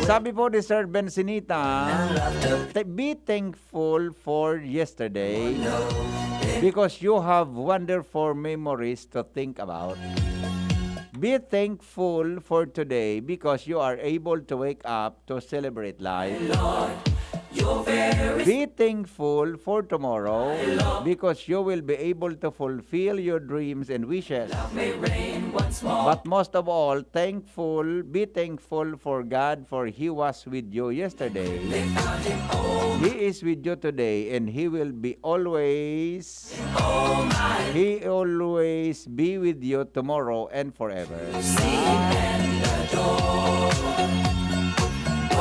Sabi po ni Sir Bensinita, be thankful for yesterday because you have wonderful memories to think about. Be thankful for today because you are able to wake up to celebrate life. Be thankful for tomorrow because you will be able to fulfill your dreams and wishes. But most of all, be thankful for God, for He was with you yesterday. He is with you today, and He will be always. He always be with you tomorrow and forever.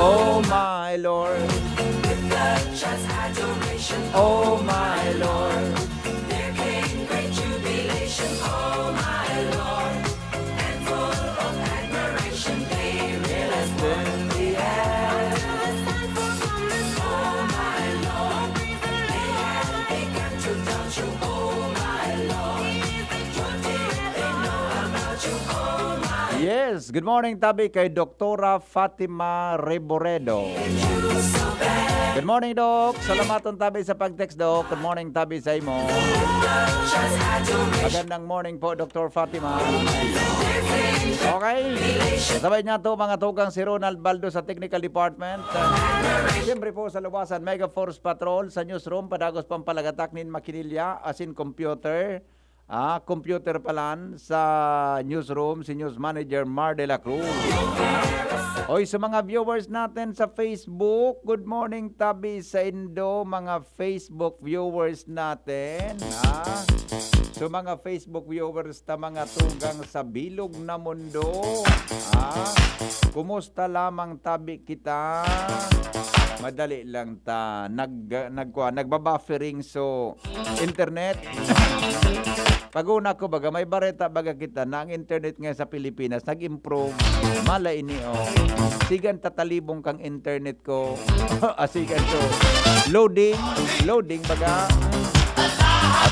Oh my Lord. Oh my Lord. There came great jubilation, oh my Lord, and full of admiration they realized what they had. Oh my Lord, they had begun to doubt you, oh my Lord. What did they know about you, oh my Lord? Yes, good morning tabi kay Doktora Fatima Reboredo. Good morning, Doc. Salamaton tabi sa pag-text, Doc. Good morning tabi sa imo. Magandang morning po, Dr. Fatima. Okay. Sabay niya to mga tugang si Ronald Baldo sa Technical Department. Siyempre po sa luwasan, Mega Force Patrol sa newsroom, padagos pampalagatak nin makinilya, asin computer. Computer palan sa newsroom, si News Manager Mar de la Cruz. Oy, sa mga viewers natin sa Facebook, good morning tabi sa Indo, mga Facebook viewers natin. So mga Facebook viewers ta mga tugang sa bilog na mundo. Kumusta lamang tabi kita? Madali lang ta. Nagbabuffering so internet. Pag-una ko baga, may bareta baga kita na ang internet ngayon sa Pilipinas nag-improve. Mala ini Sigan tatalibong kang internet ko. Sigan to. Loading baga.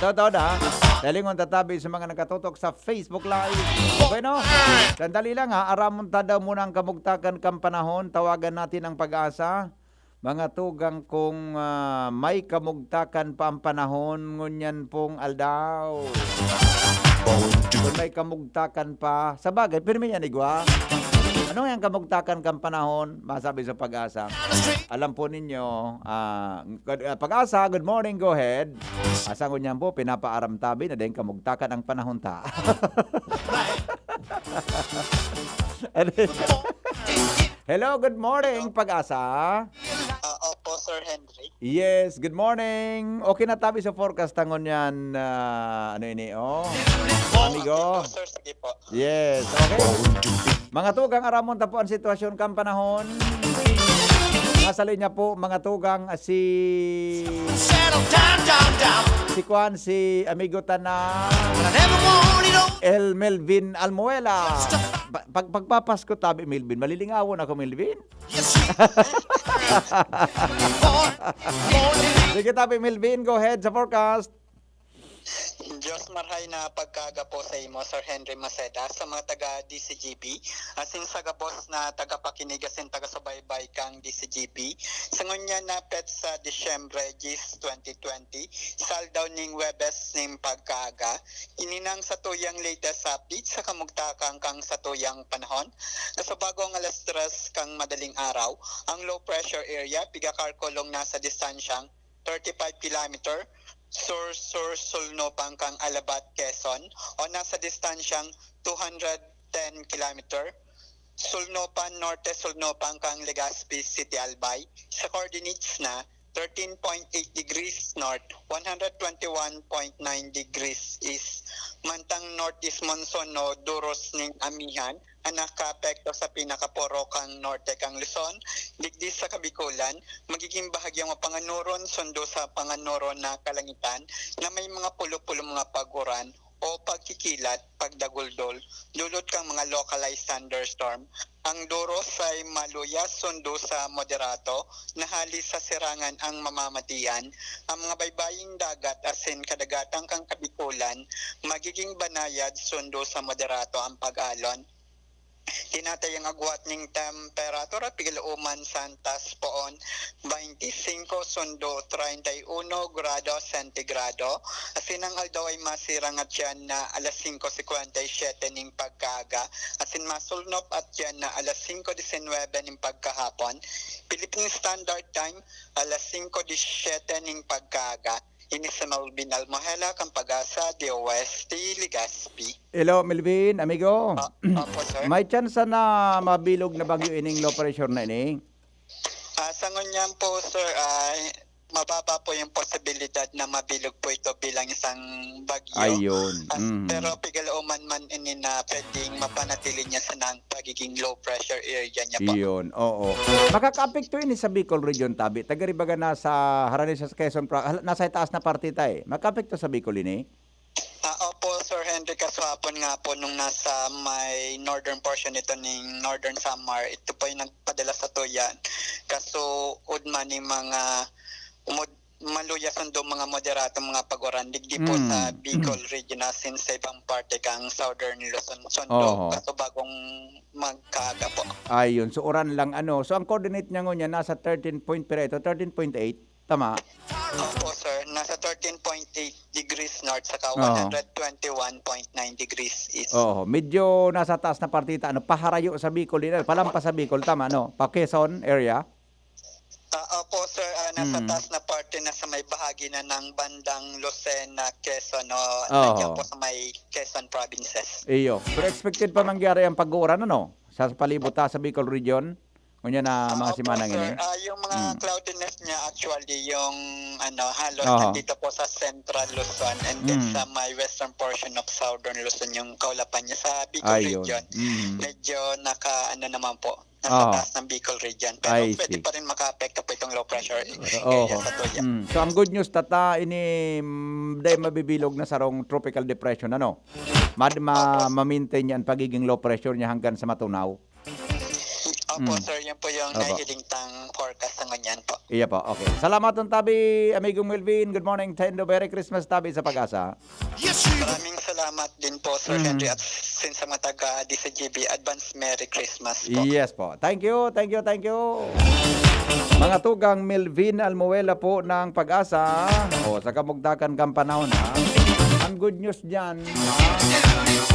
Ato da. Dalingon tatabi sa mga nakatutok sa Facebook Live. Okay no? Sandali lang aramon tada muna ang kamugtakan kang panahon. Tawagan natin ang pag-asa. Mga tugang kung may kamugtakan pa ang panahon, ngunyan pong aldaw. Kung may kamugtakan pa, sa bagay, pirmi yan igwa. Ano yung kamugtakan kang panahon? Masabi sa pag-asa. Alam po ninyo, pag-asa, good morning, go ahead. Asa ngunyan po, pinapaaramtabi na din kamugtakan ang panahon ta. Hello, good morning, pag-asa. Opo, Sir Henry. Yes, good morning. Okay na tabi sa forecast tangon yan, amigo. Opo, Sir, sige po. Yes, okay. Mga tugang aramon tapo ang sitwasyon kang panahon. Nasa linya po, mga tugang si Kwan, si amigo Tana, El Melvin Almuela. Pagpapasko tabi, Melvin. Malilingawon ako, Melvin. Sige tabi, Melvin. Go ahead sa forecast. Diyos marhay na pagkaga po sa imo, Sir Henry Maceda, sa mga taga-DCGP, asin sa gabos na taga-pakinig asin taga-subaybay kang DCGP. Sa ngunya na pet sa Disyembre 2020, saldaw ning Webes ning pagkaga, ininang sa tuyang latest update sa kamugtakang kang sa tuyang panahon. Kasabagong alas 3 kang madaling araw, ang low pressure area, pigakarkolong nasa distansyang 35 kilometer, Sur Sulno Pangkang Alabat, Quezon, o nasa distansyang 210 km. Sulnopan Norte, Sulnopan kang Legazpi City, Albay, sa coordinates na 13.8 degrees north, 121.9 degrees east. Mantang northeast monsoon no duros ning amihan, ang nakaapekto sa pinakaporo kang norte kang Luzon, digdi sa Kabikulan, magiging bahagyang mapanganuron sundo sa panganuron na kalangitan na may mga pulo-pulo mga paguran o pagkikilat, pagdaguldol, dulot kang mga localized thunderstorm. Ang duros ay maluyas sundo sa moderato, nahali sa sirangan ang mamamatian. Ang mga baybaying dagat asin kadagatang kang Kabikulan, magiging banayad sundo sa moderato ang pag-alon. Tinatay ang agwat ng temperatura pigilauman santas poon 25 sundo 31 grado sentigrado. Asin ang aldaw ay masirang at yan na alas 5:57 ning pagkaga. Asin masulnop at yan na alas 5:19 ning pagkahapon. Philippine Standard Time alas 5:17 ning pagkaga. Ini sa Melvin Almohela, kang Pag-asa, DOST, Legazpi. Hello, Melvin, amigo. Opo, sir. May chance na mabilog na bagyo ining low pressure na ini? Sa ngunyan po, sir, mababa po yung posibilidad na mabilog po ito bilang isang bagyo. Ayun. Pero pigalauman man ini na pwedeng mapanatili niya sa nang pagiging low pressure area niya po. Iyon, oo. Makaka-apekto ini sa Bicol Region, Tabi. Tagaribaga nasa Haranes sa Quezon, nasa itaas na partita eh. Makaka-apekto sa Bicol ini? Opo, Sir Henry, kaswapon nga po nung nasa may northern portion ito ng Northern Samar, ito po yung nagpadala sa tuyan. Kaso, udman ni mga maluyasan do mga moderato mga pagoran digdi po sa Bicol region asin sa ibang parte kang Southern Luzon Sondo kaso bagong magkaaga po. Ayun, so oran lang ano. So ang coordinate niya ngunya nasa 13 point pero ito 13.8, tama? Opo, sir, nasa 13.8 degrees north saka 121.9 degrees east. Medyo nasa taas na partita ano, paharayo sa Bicol din, palampas sa Bicol, tama no? Pa Quezon area. Opo, sir, nasa taas na parte na sa may bahagi na ng bandang Lucena, Quezon, nandiyan po sa may Quezon provinces. Iyo. Pero expected pa mangyari ang pag-uuran, ano? Sa palibot sa Bicol region? Kunya na mga simanang sir, ini? yung mga cloudiness niya actually yung halos nandito po sa Central Luzon and then sa may western portion of Southern Luzon yung kaulapan niya sa Bicol region. Medyo naman po. Nasa taas ng Bicol region. Pero pwede pa rin maka-apekto po itong low pressure area sa tuya. So ang good news tata ini dahil mabibilog na sarong tropical depression ano. Ma-maintain yan pagiging low pressure niya hanggang sa Matunaw. Opo, sir, yan po yung nahiling tang forecast ng ganyan po. Iya po, okay. Salamat ng Tabi, amigo Melvin. Good morning, Tendo. Merry Christmas, Tabi, sa Pag-asa. Maraming salamat din po, Sir Henry, at since sa mga taga-DCGB, advance Merry Christmas po. Yes po. Thank you, thank you, thank you. Mga tugang Melvin Almuela po ng Pag-asa. Sa kamugtakan kang panahon ha. Ang good news dyan,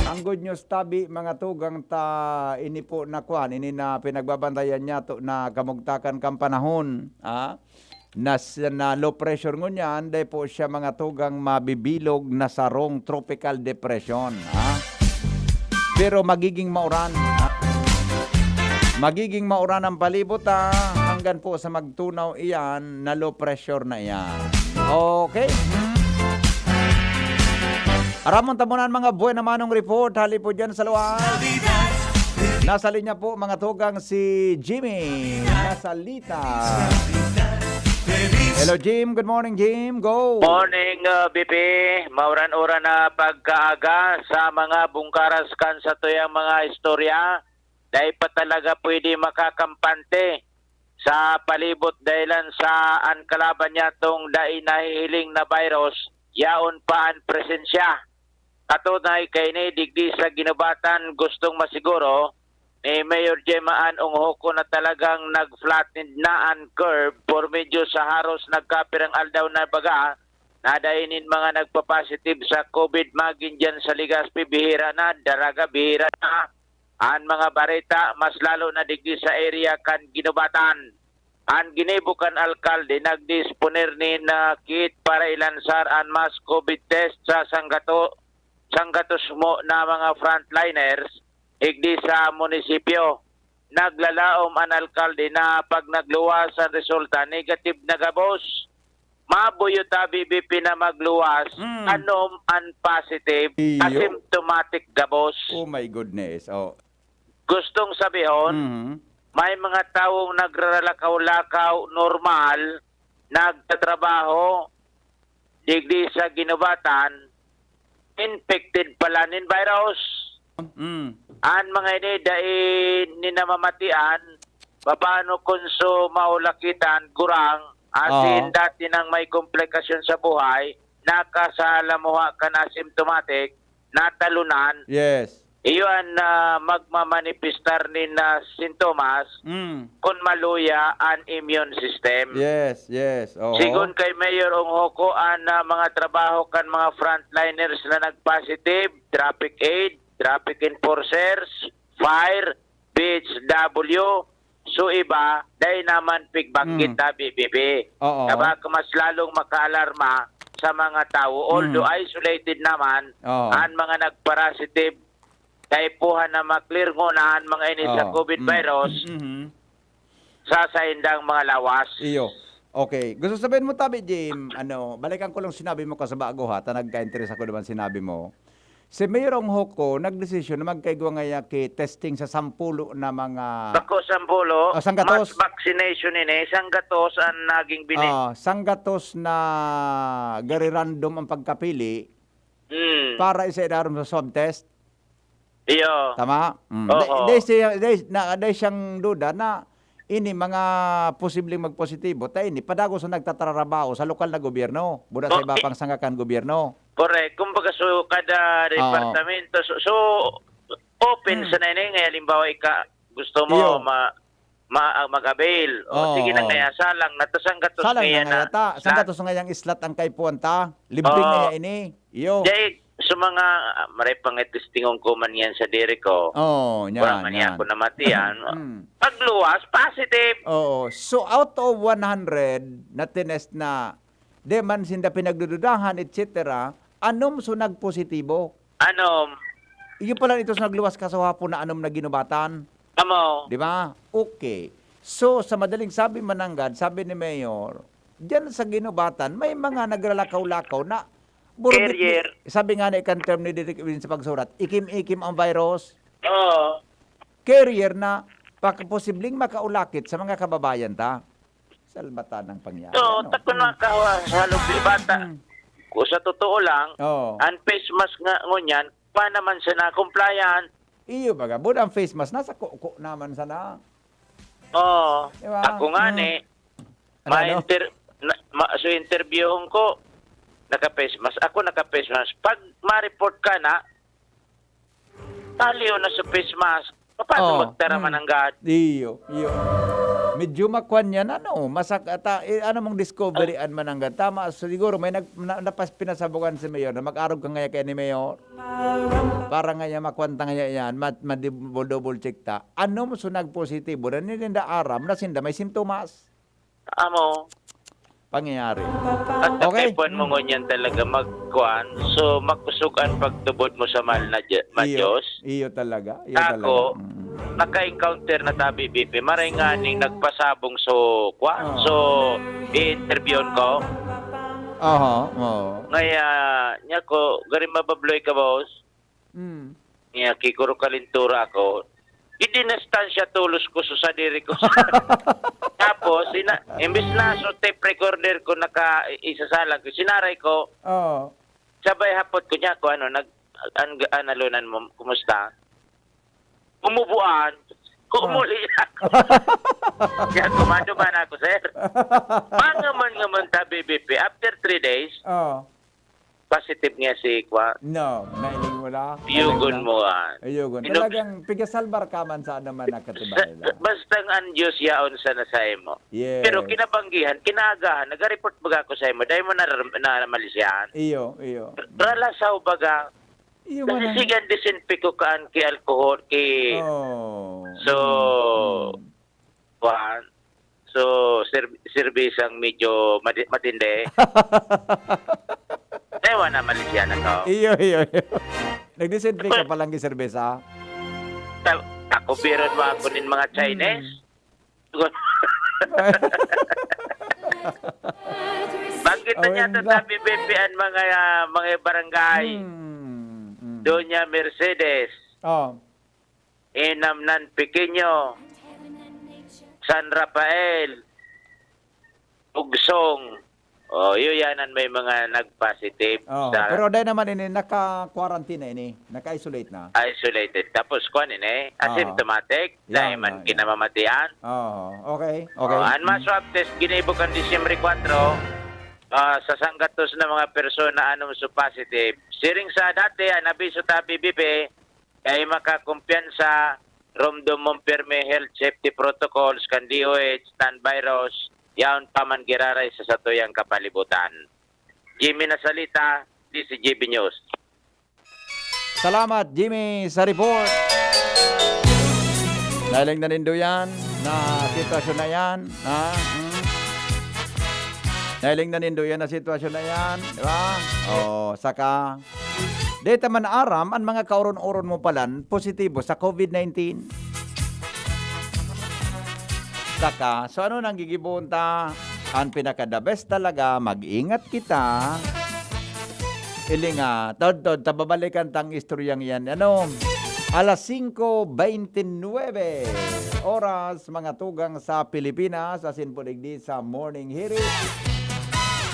ang good news Tabi, mga tugang ini po na kuan, ini na pinagbabantayan niya to, na kamugtakan kang panahon. Na low pressure ngunyan, dahil po siya mga tugang mabibilog na sarong tropical depression. Pero magiging mauran. Magiging mauran ang palibot hanggang po sa magtunaw iyan na low pressure na iyan. Okay? Aramon tamunan mga buwan naman ng report. Hali po dyan sa luwas. Nasa linya po mga tugang si Jimmy Nasalita. Hello Jim, good morning Jim, go! Morning BP, mauran-uran na pagkaaga sa mga bungkaras kan sa tuyang mga istorya. Dahil pa talaga pwede makakampante sa palibot dahilan sa ang kalaban niya tong dai nahihiling na virus, yaon pa ang presensya. Katunay kay ni digdi sa ginubatan gustong masiguro ni Mayor Jemaan Unghoko na talagang nag-flatten na ang curve for medyo sa haros nagkapirang aldaw na baga na dainin mga nagpa-positive sa COVID magin dyan sa Legazpi, bihira na, Daraga, bihira na. Ang mga bareta, mas lalo na digdi sa area kan ginubatan. Ang ginibukan alkalde, nagdisponer ni na kit para ilansar ang mass COVID test sa sanggatos mo na mga frontliners igdi sa munisipyo. Naglalaom ang alkalde na pag nagluwas ang resulta, negative na gabos. Mabuyo ta BBP na magluwas, anom ang positive, asymptomatic gabos. Oh my goodness. Gustong sabihon, may mga taong nagraralakaw-lakaw normal, nagtatrabaho, digdi sa ginubatan, infected pala nin virus. Ang mga ini dahil ninamamatian, paano kung maulakitan, gurang, asin dati nang may komplikasyon sa buhay, nakasalamuha ka na asymptomatic, natalunan, Yes. iyon na magmamanifestar ni na sintomas kung maluya ang immune system. Yes, yes. Oo. Sigun kay Mayor Onghoko ang mga trabaho kan mga frontliners na nag-positive, traffic aid, traffic enforcers, fire, BHW, so iba, dahil naman pigbanggit na BBB. Oo. Kaya mas lalong makaalarma sa mga tao, although isolated naman, Oo. ang mga nag-positive, kay puha na maklear ngunahan mga inis sa Oo. COVID virus, sa saindang mga lawas. Iyo. Okay. Gusto sabihin mo tabi, Jim, balikan ko lang sinabi mo ka sa bago ha, nagka-interest ako naman sinabi mo. Si Mayor Onghoko nagdesisyon na magkaigwa ngaya ki testing sa 10 na mga Bako sampulo, sanggatos. mass vaccination ini, sanggatos ang naging sanggatos na gari random ang pagkapili para isa idarom sa swab test. Iyo. Tama? Oo. Dahil siyang duda na ini mga posibleng magpositibo, tayo ini padago sa nagtatrabaho sa lokal na gobyerno, buda sa iba pang sangkakan gobyerno. Correct. Kumbaga so kada departamento so open sa nene ngay halimbawa gusto mo Iyo. mag-avail. Oo. Sige na kaya salang natasanggatos Salang kaya na ngayata. Sanggatos na ngayang islat ang kay puwanta. Libreng Oo. ngaya ini. Iyo. Jay, sa mga maray pangitistingong ko man yan sa diri ko. Oh, Wala man yan yan. ako namatian. Pagluwas, positive. Oo. So out of 100 na tinest na de man sinda pinagdududahan, etc., anom so nagpositibo? Ano, Iyo pala ito sa nagluwas kasawapon na anom na ginubatan. amo, Di ba? Okay. So, sa madaling sabi mananggad, sabi ni Mayor, diyan sa ginubatan, may mga nagralakaw-lakaw na Carrier. Sabi nga na ikan term ni Direk Edwin sa pagsurat, ikim-ikim ang virus. oo. Carrier na posibleng makaulakit sa mga kababayan ta. Salbatan ng pangyayari. So, takon na kawa sa lubi bata. Kung sa totoo lang, Oo. ang face mask nga ngunyan, pa naman siya na compliant. Iyo baga, bud ang face mask nasa kuko naman sana. Oo. Diba? Ako nga ni, so interviewon ko, naka-face mask. Ako naka-face mask. Pag ma-report ka na, taliw na sa face mask. Paano magtaraman ang God? Iyo. Medyo makwan yan, ano mong discoveryan man ang tama, siguro may pinasabukan si Mayor na mag-arog ka ngaya kay ni Mayor. Para ngaya makwanta ngaya yan, double check ta. Ano mo sunag positibo, na nilinda aram, na sinda may simptomas. Amo. Pangyayari. At Okay. nakipon mo ngunyan talaga magkuhan. So, magkusukan pagtubod mo sa mahal na Diyos. Iyo talaga. Ako, naka-encounter na tabi BP. Maray nga ning nagpasabong so i-interviewon ko. Ngaya, niya ko, garing mababloy ka, boss. Niya, kikuro kalintura ako. Idinastansya tulos ko sa diri ko. Tapos, imbis na so tape recorder ko naka-isasalang ko, sinaray ko, sabay hapot ko niya ko, analunan mo, kumusta? Umubuan. Umuli ako. Kaya kumado ba na ako, sir? Mangaman ta BBP. After 3 days, positive nga si Kwa. No, nailing wala. Yugon mo an. Ayugon. Talagang pigasalbar ka man sa naman nakatibay lang. Basta ang Diyos yaon sa nasay mo. Yes. Pero kinabanggihan, kinagahan, nag-report baga ako sa imo, dahil mo na malisyan. Iyo. Ralasaw baga. Iyo Kasi man. sigan disinfect kaan ki alcohol, ki... So, Juan, service ang medyo matindi. Ewan na malisyan ako. Iyo. Nag-disinfect ka palang giserbesa? Ako biron mo ako nin mga Chinese. Bakit na niya tatabi BPN mga barangay? Doon niya Mercedes. Inamnan Pequeño. San Rafael. Ugsong. Yun yanan may mga nag-positive. Pero dahil naman ini naka-quarantine ini, naka-isolate na. Isolated. Tapos kuan ini, asymptomatic. Dahil man kinamamatian. Okay. Ang mga swab test, ginibukan Disyembre 4, sa sanggatos na mga persona anong so positive. Siring sa dati, nabiso ta BBP, ay makakumpiyansa, rumdum mong pirme health safety protocols kan DOH, non-virus, yaon paman giraray sa satuyang kapalibutan. Jimmy na salita, DCGB News. Salamat, Jimmy, sa report. Dahil na nindo yan, na sitwasyon na yan. Dahil na nindo yan na sitwasyon na yan. Di ba? O, saka, data man aram, ang mga kauron-uron mo palan, positibo sa COVID-19. Saka, so ano nang gigibunta? Ang pinaka-the best talaga, mag-ingat kita. Ilinga, tod-tod, tababalikan tang istoryang yan. Ano? Alas 5:29 oras, mga tugang sa Pilipinas, asin po digdi sa morning hearing.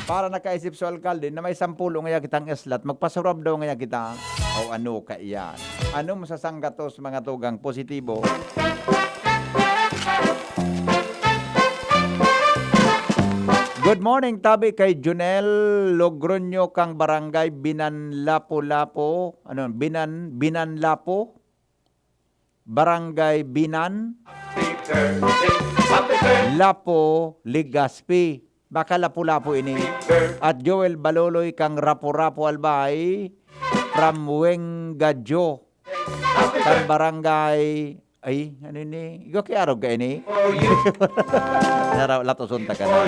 Para nakaisip sa alkalde na may 10 ngaya kitang islat, magpasurab daw ngaya kita. O ano ka iyan? Ano masasanggatos mga tugang positibo? Good morning, tabi kay Junel Logroño kang barangay Binanlapo-Lapo. Ano, Binanlapo? Barangay Binan Lapo, Legazpi. Baka Lapu-Lapu ini. At Joel Baloloy kang Rapo-Rapo Albay from Wengadjo. Kang barangay ay, ano ini? Ikaw kaya arog ka ini? Latoson ta ka na.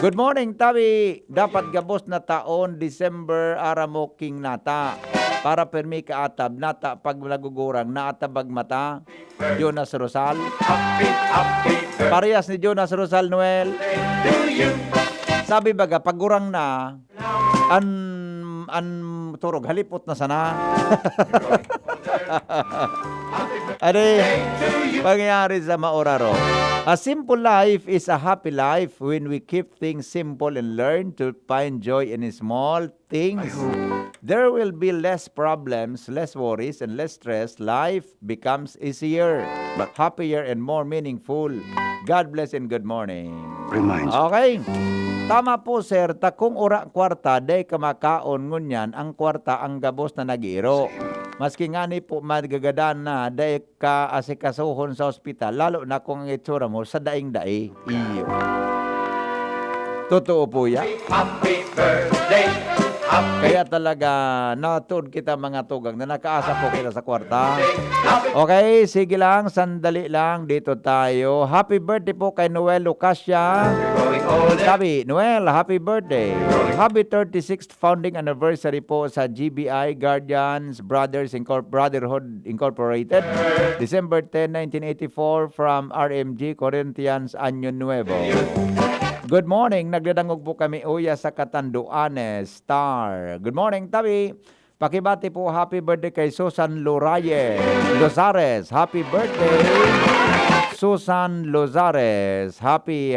Good morning, tabi. Dapat gabos na taon, December, aramo king nata. Para permi ka atab, nata pag nagugurang, naatabag mata. Jonas Rosal. Parehas ni Jonas Rosal, Noel. Sabi baga, pagurang na, turog, halipot na sana. Ade, pangyayari sa maoraro. A simple life is a happy life when we keep things simple and learn to find joy in small things. There will be less problems, less worries, and less stress. Life becomes easier, happier, and more meaningful. God bless and good morning. Okay. Tama po, sir. Takong ura kwarta, day kamakaon ngunyan, ang kwarta ang gabos na nag-iiro. Maski nga ni po madgagadan na, day ka asikasuhon sa ospital, lalo na kung ang itsura mo sa daing-dai. Iyo. Totoo po yan. Happy birthday. Kaya talaga, natuod kita mga tugang na nakaasa po kita sa kwarta. Okay, sige lang, sandali lang, dito tayo. Happy birthday po kay Noel Lucasya. Sabi, Noel, happy birthday. Happy 36th founding anniversary po sa GBI Guardians Brotherhood Incorporated. December 10, 1984 from RMG Corinthians Año Nuevo. Good morning, nagdadangog po kami uya sa Catanduanes, Star. Good morning, tabi. Pakibati po, happy birthday kay Susan Lozares. Happy birthday, Susan Lozares. Happy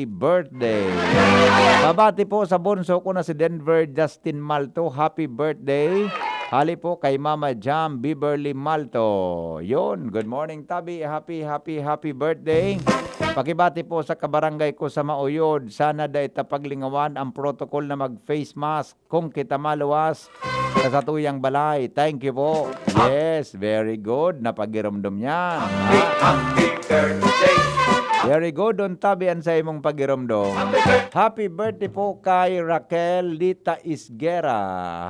birthday. Babati po sa bunso ko na si Denver Justin Malto. Happy birthday. Hali po kay Mama Jam Beverly Malto. Yon, good morning, tabi. Happy birthday. Pakibati po sa kabarangay ko sa Mauyod. Sana day tapaglingawan ang protocol na mag-face mask kung kita maluwas sa satuyang balay. Thank you po. Yes, very good. Napagiramdom yan. Very good. Don tabian sa imong pagiramdom. Happy birthday po kay Raquel Lita Isguera.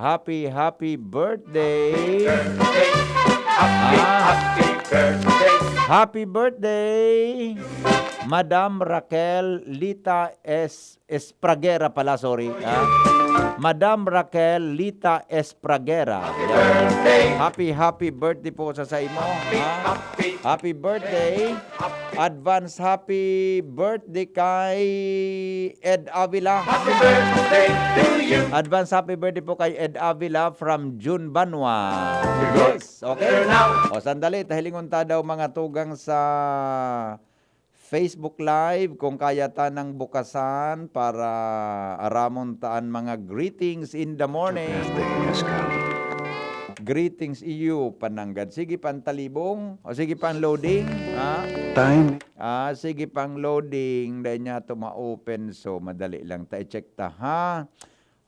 Happy birthday. Happy birthday, Madam Raquel Lita Espragera pala, sorry. Madam Raquel Lita Espragera. Happy birthday po sa imo. Happy birthday. Advance happy birthday kay Ed Avila. Happy birthday to you. Advance happy birthday po kay Ed Avila from June Banwa. Yes, okay. O sandali, tahilingon ta daw mga tugang sa Facebook Live kung kaya ta ng bukasan para aramon taan mga greetings in the morning. Greetings iyo, pananggad. Sige pantalibong. O sige pang loading. Time. Sige pang loading. Dahil niya ito ma-open. So, madali lang. Ta-check ta, ha?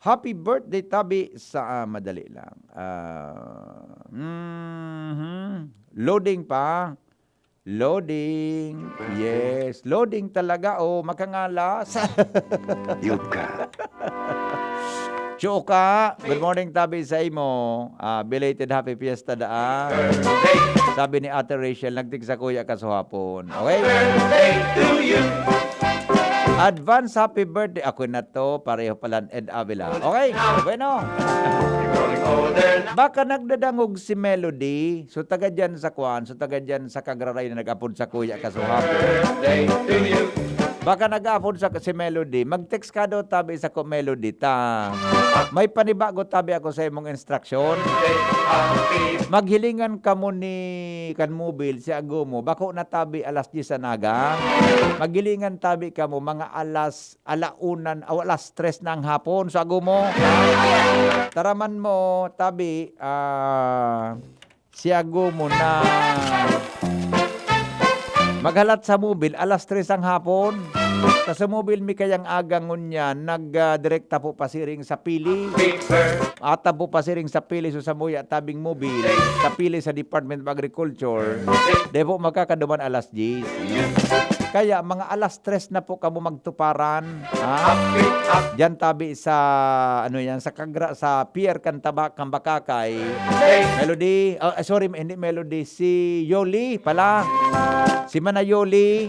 Happy birthday, tabi. Sa madali lang. Loading pa. Loading. Yes, loading talaga. Oh, makangalas. Yuka. Chuka, good morning tabi sa imo. Belated happy fiesta daan. Sabi ni Ate Rachel, nagtig sa kuya kasuhapon. Okay? Advance happy birthday. Ako na to, pareho pala Ed Avila. Okay? Bueno. Baka nagdadangog si Melody. So taga dyan sa Kwan, so taga dyan sa Kagraray na nag-apod sa kuya kasuhapon. Baka nag-apod sa si Melody. Mag-text ka daw tabi sa ko Melody ta. May panibago tabi ako sa imong instruction. Maghilingan ka mo ni kan mobile si Agomo. Bako na tabi alas 10 sa naga. Maghilingan tabi ka mo mga alas 3 ng hapon sa Agomo. Taraman mo tabi si Agomo na maghalat sa mobile alas 3 ang hapon. Sa mobile mi kayang agangon niya nagdirekta po pasiring sa pili. Ata po pasiring sa pili so sa muya tabing mobile. Sa pili sa Department of Agriculture. Di po magkakaduman alas 10. Kaya mga alas 3 na po kamo magtuparan. Diyan tabi sa sa Pier Cantabak Kambakakay. Melody, sorry hindi Melody, si Yoli pala. Si Manayoli.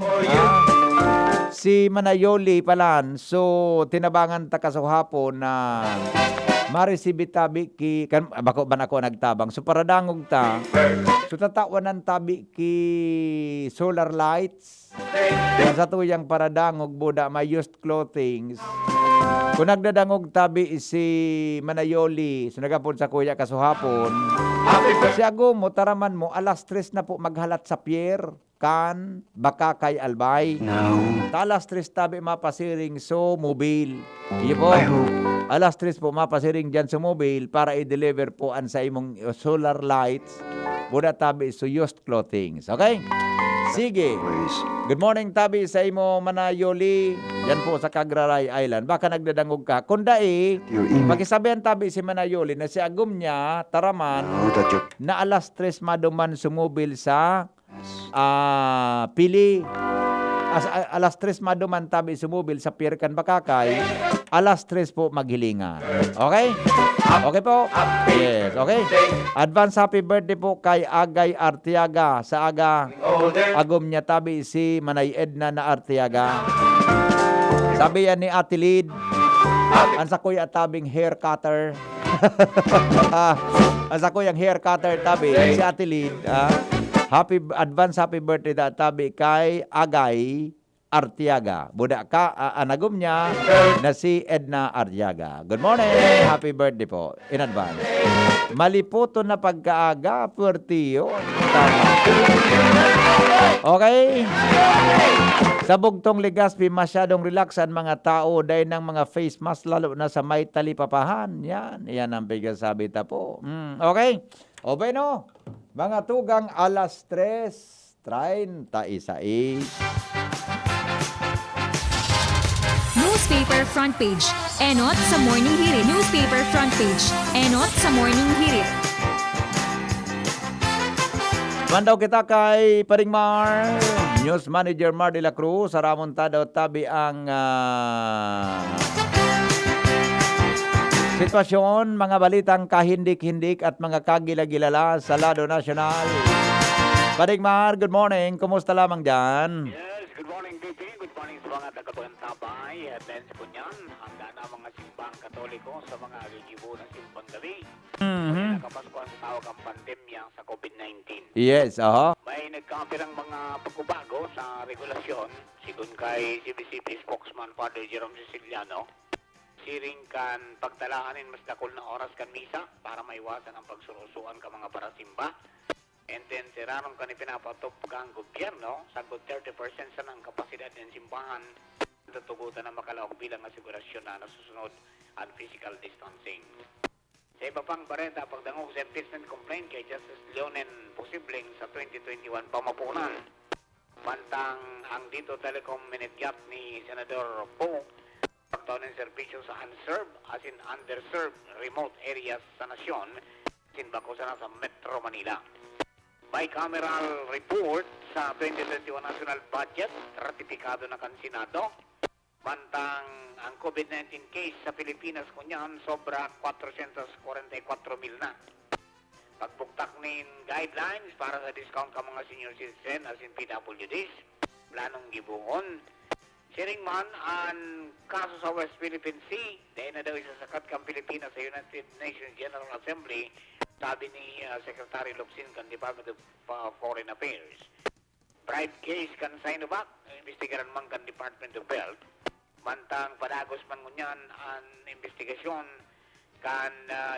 Si Manayoli palan. So tinabangan ta kasuhapon na maresibi tabi ki bako ban ako nagtabang. So paradangog ta. So tatawanan tabi ki solar lights. Sa tuyang paradangog buda may used clothing. Kung nagdadangog tabi si Manayoli, so nagapon sa kuya kasuhapon. Si Agomo taraman mo alas 3 na po maghalat sa pier kan Bakakay Albay. No. Alas 3 tabi mapasiring so mobile. Iyo po. I hope. Alas 3 po mapasiring dyan sa mobile para i-deliver po an sa imong solar lights. Buda tabi so used clothing. Okay? Sige. Always. Good morning tabi sa imo Manayoli. Yan po sa Cagraray Island. Baka nagdadangog ka. Kunda Your email. pakisabihan tabi si Manayoli na si Agum niya taraman Oh, that you. na alas 3 maduman sumubil sa pili. Alas 3 maduman tabi sumubil sa Pirkan Bakakay. Alas 3 po maghilingan. Okay? Okay po? Yes, okay. Advance happy birthday po kay Agay Artiaga sa aga. Agum niya tabi si Manay Edna na Artiaga. Sabi yan ni Ate Lid, ang sa kuya tabing hair cutter. Ang sa kuyang hair cutter tabi si Ate Lid. Advance happy birthday tabi kay Agay Artiaga. Buda ka, anagom niya na si Edna Artiaga. Good morning. Happy birthday po in advance. Maliputo na pagkaaga, puertiyo. Tama. Okay? Sa Bugtong Legazpi, masyadong relaxan mga tao dahil ng mga face mask lalo na sa may talipapahan. Yan ang bigasabi ta po. Okay? O no? Mga tugang alas 3:36. Newspaper front page. Enot sa morning hirit. Newspaper front page. Enot sa morning hirit. Mandaw kita kay Paring Mar. News Manager Mar de la Cruz. Sa Ramonta daw tabi ang sitwasyon, mga balitang kahindik-hindik at mga kagila-gilala sa lado nasyonal. Paring Mar, good morning. Kumusta lamang dyan? Yes, good morning, BP. Good morning sa mga taga-Tuyang Tabay. At then sa Punyan, handa na mga simbang katoliko sa mga gigibo ng simbang gabi. Nakapaskuhan sa tawag ang pandemya sa COVID-19. Yes, May nagkapirang mga pagkubago sa regulasyon, sigun kay CBCP spokesman Father Jerome Siciliano. Siring kan pagtalaanin mas dakol na oras kan misa para maiwasan ang pagsurusuan ka mga parasimba. And then siranom kan ipinapatop kang gobyerno sagot 30% sa ng kapasidad ng simbahan tutugutan na makalaog bilang asigurasyon na nasusunod ang physical distancing. Sa iba pang barenta, pagdangog sa impeachment complaint kay Justice Leonen posibleng sa 2021 pamapunan. Pantang ang dito telecom minute-gap ni Senador Poe pagtaon ng serbisyo sa unserved as in underserved remote areas sa nasyon sinbako sana sa Metro Manila. bicameral report sa 2021 national budget, ratifikado na kan Senado. Bantang ang COVID-19 case sa Pilipinas kunyan sobra 444,000 na. Pagbuktak nin guidelines para sa discount ka mga senior citizen as in PWDs, planong gibuon. Siring man ang kaso sa West Philippine Sea, dahil na daw isasakat kang Pilipinas sa United Nations General Assembly, sabi ni Secretary Locsin kan Department of Foreign Affairs. Bribe case kan Sinovac, investigaran man kan Department of Health. Mantang padagos man ngunyan ang investigasyon kan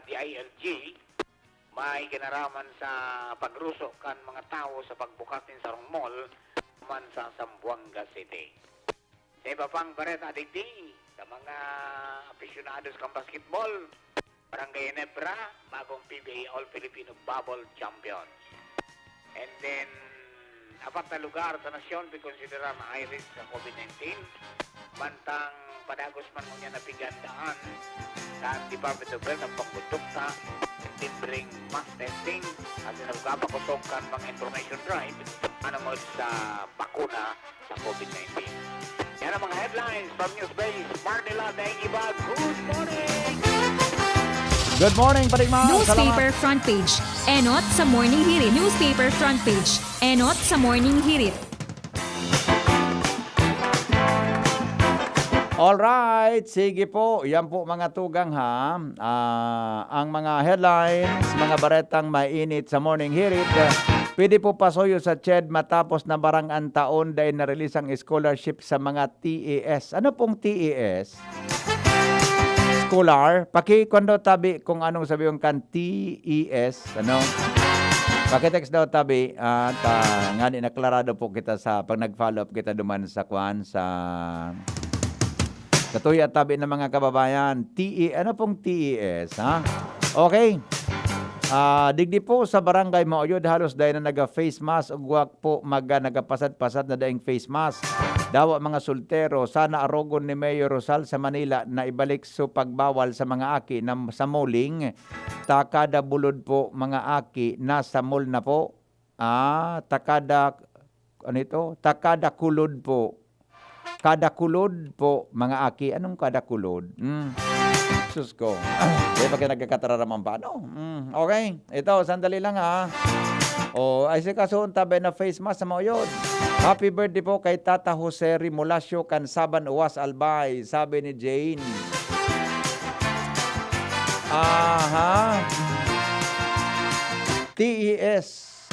DILG, may ginaraman sa pagruso kan mga tao sa pagbukas din sa mall man sa Zamboanga City. Sa iba pang bareta digdi sa mga aficionados ng basketball, Barangay Nebra, bagong PBA All Filipino Bubble Champions. And then, apat na lugar sa nasyon pikonsidera na high risk sa COVID-19. Mantang padagos man mo niya napigandaan sa Department of Health ang pangkondukta, libreng mass testing, at sinagkapakutokan mga information drive ano mo sa bakuna sa COVID-19. Yan ang mga headlines from Newsbase. Marnila Daingibag, good morning! Good morning, Padigma. Newspaper front page. Enot sa morning hirit. Newspaper front page. Enot sa morning hirit. Alright, sige po. Yan po mga tugang ha. Ang mga headlines, mga baretang mainit sa morning hirit. Pwede po pasuyo sa CHED matapos na barangan taon dahil na-release ang scholarship sa mga TES. Ano pong TES? Scholar. Paki-kondo tabi kung anong sabi yung kan TES. Ano? Pakitext daw tabi at nga ni naklarado po kita sa pag nag-follow up kita duman sa kwan sa katuya tabi ng mga kababayan. Ano pong TES? Ha? Okay. Digdi po sa barangay Mauyod halos dahil na naga-face mask ug wag po nagapasad-pasad na daing face mask. Dawa mga sultero, sana arogon ni Mayor Rosal sa Manila na ibalik so pagbawal sa mga aki na sa malling. Takada bulod po mga aki nasa mall na po. Takada kulod po. Kada kulod po mga aki. Anong kada kulod? Sus ko. Di ba kayo nagkakatararaman pa? No. Okay. Ito, sandali lang ha. Ay si kaso tabi na face mask sa Mauyod. Happy birthday po kay Tata Jose Rimulacio Cansaban Uwas Albay. Sabi ni Jane. TES.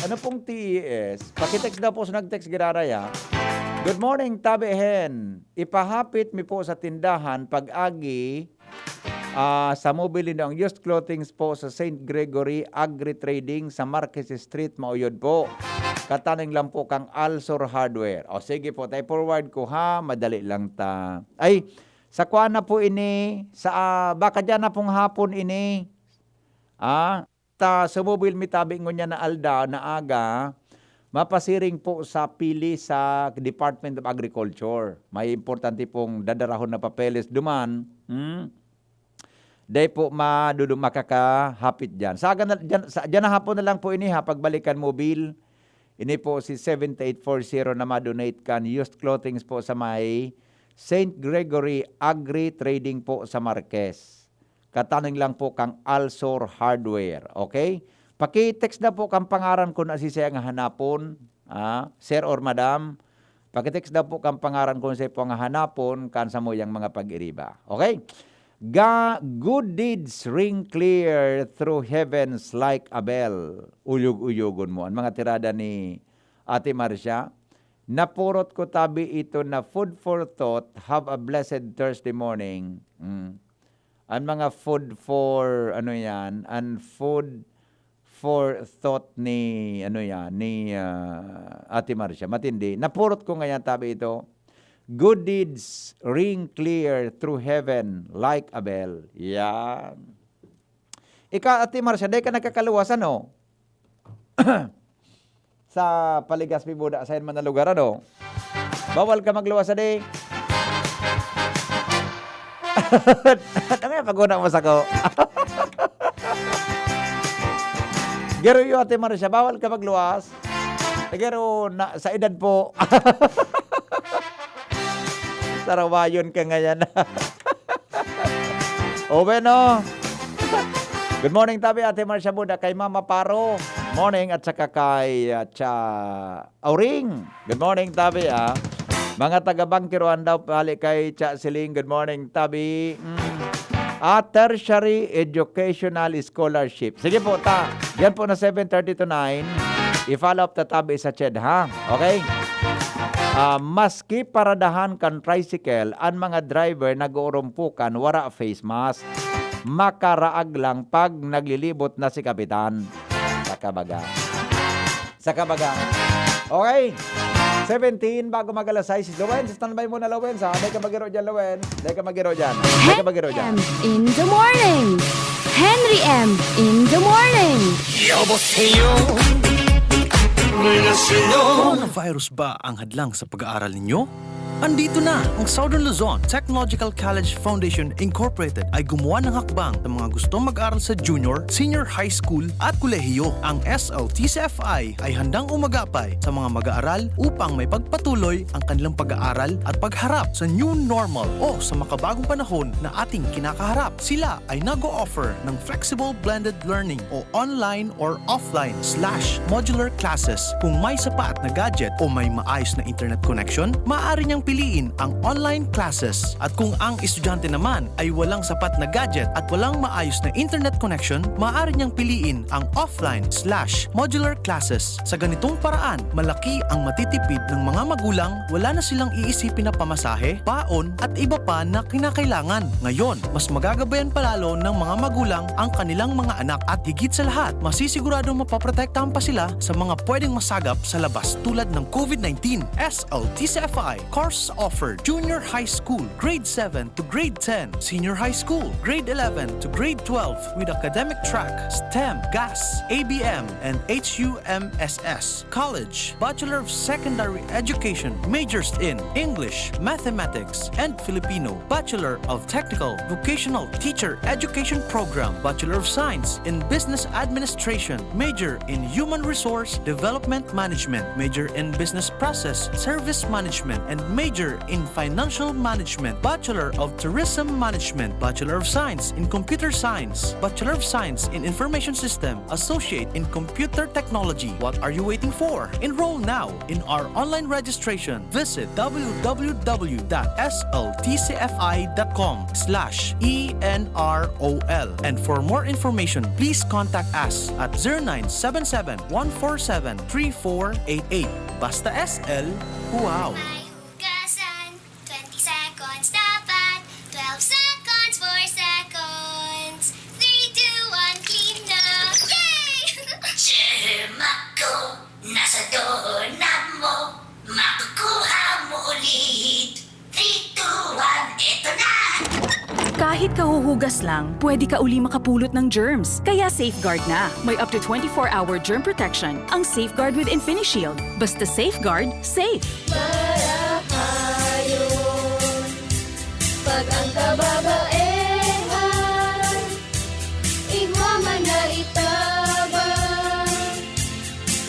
Ano pong TES? Pakitext daw po sa nag-text giraraya. Good morning, Tabi Hen. Ipahapit mi po sa tindahan pag-agi sa mobile ng used clothing po sa St. Gregory Agri Trading sa Marquez Street, Mauyod po. Kataning lang po kang Alsor Hardware. O sige po, tayo forward ko ha. Madali lang ta. Ay, sa kuha na po ini, baka dyan na pong hapon ini. Sa mobile mitabi niya na alda na aga, mapasiring po sa pili sa Department of Agriculture. May importante pong dadarahon na papeles duman. Dahil po makakahapit dyan. Dyan na hapon na lang po ini ha, pagbalikan mobile. Ini po si 7840 na ma-donate kan used clothing po sa may St. Gregory Agri Trading po sa Marquez. Kataning lang po kang Alsor Hardware. Okay? Paki-text na po kang pangaran kung asisaya nga hanapon. Sir or Madam. Paki-text na po kang pangaran kung asisaya po nga hanapon kansa mo yung mga pag-iriba. Okay? Good deeds ring clear through heavens like a bell. Uyog-uyogon mo. Ang mga tirada ni Ate Marcia. Napurot ko tabi ito na food for thought. Have a blessed Thursday morning. Ang mga food for, and food for thought ni, Ate Marcia. Matindi. Napurot ko ngayon tabi ito. Good deeds ring clear through heaven like a bell. Yan. Ika, Ate Marcia, dahil ka nagkakaluwas, ano? Sa Paligaspi Buda, sa man na lugar, ano? Bawal ka magluwas, ade. Ano nga, pag-una mo sa ko? Gero yo Ate Marcia, bawal ka magluwas. Gero na sa edad po. Sarawayon ka ngayon. O bueno. Good morning tabi Ate Marcia Buda kay Mama Paro. Morning at saka kay Auring. Good morning tabi Mga taga-bangkiroan daw pali kay Cha Siling. Good morning tabi. Tertiary Educational Scholarship. Sige po yan po na 7:30 to 9. I-follow up tabi sa CHED ha. Okay? Maski paradahan kan tricycle, ang mga driver nag-uurumpukan wara face mask. Makaraag lang pag naglilibot na si Kapitan. Sa kabaga. Okay. 17 bago mag-alas 6. Lowen, standby mo na Lowen. Dahil ka magiro dyan, Lowen. Dahil ka magiro dyan. M in the morning. Henry M in the morning. Coronavirus ba ang hadlang sa pag-aaral ninyo? Andito na ang Southern Luzon Technological College Foundation Incorporated ay gumawa ng hakbang sa mga gustong mag-aral sa junior, senior high school at kolehiyo. Ang SLTCFI ay handang umagapay sa mga mag-aaral upang may pagpatuloy ang kanilang pag-aaral at pagharap sa new normal o sa makabagong panahon na ating kinakaharap. Sila ay nag-o-offer ng flexible blended learning o online or offline / modular classes. Kung may sapat na gadget o may maayos na internet connection, maaari niyang piliin ang online classes. At kung ang estudyante naman ay walang sapat na gadget at walang maayos na internet connection, maaari niyang piliin ang offline / modular classes. Sa ganitong paraan, malaki ang matitipid ng mga magulang, wala na silang iisipin na pamasahe, paon at iba pa na kinakailangan. Ngayon, mas magagabayan palalo ng mga magulang ang kanilang mga anak at higit sa lahat, masisiguradong mapaprotektahan pa sila sa mga pwedeng masagap sa labas tulad ng COVID-19. SLTCFI course offered junior high school, grade 7 to grade 10, senior high school, grade 11 to grade 12 with academic track, STEM, GAS, ABM, and HUMSS. College, Bachelor of Secondary Education, majors in English, Mathematics, and Filipino. Bachelor of Technical Vocational Teacher Education Program, Bachelor of Science in Business Administration, major in Human Resource Development Management, major in Business Process Service Management, and major in Financial Management, Bachelor of Tourism Management, Bachelor of Science in Computer Science, Bachelor of Science in Information System, Associate in Computer Technology. What are you waiting for? Enroll now in our online registration. Visit www.sltcfi.com/ENROL. And for more information, please contact us at 0977-147-3488. Basta SL, wow! Hugasan, 20 seconds dapat, 12 seconds, 4 seconds, 3, 2, 1, clean na! Yay! Mako, nasa doorknob mo, makukuha mo ulit. 3, 2, 1, eto na! Kahit kahuhugas lang, pwede ka uli makapulot ng germs. Kaya Safeguard na. May up to 24-hour germ protection ang Safeguard with InfiniShield. Basta Safeguard, safe. Marahayon, pag ang kababaehan, igwaman na itabang,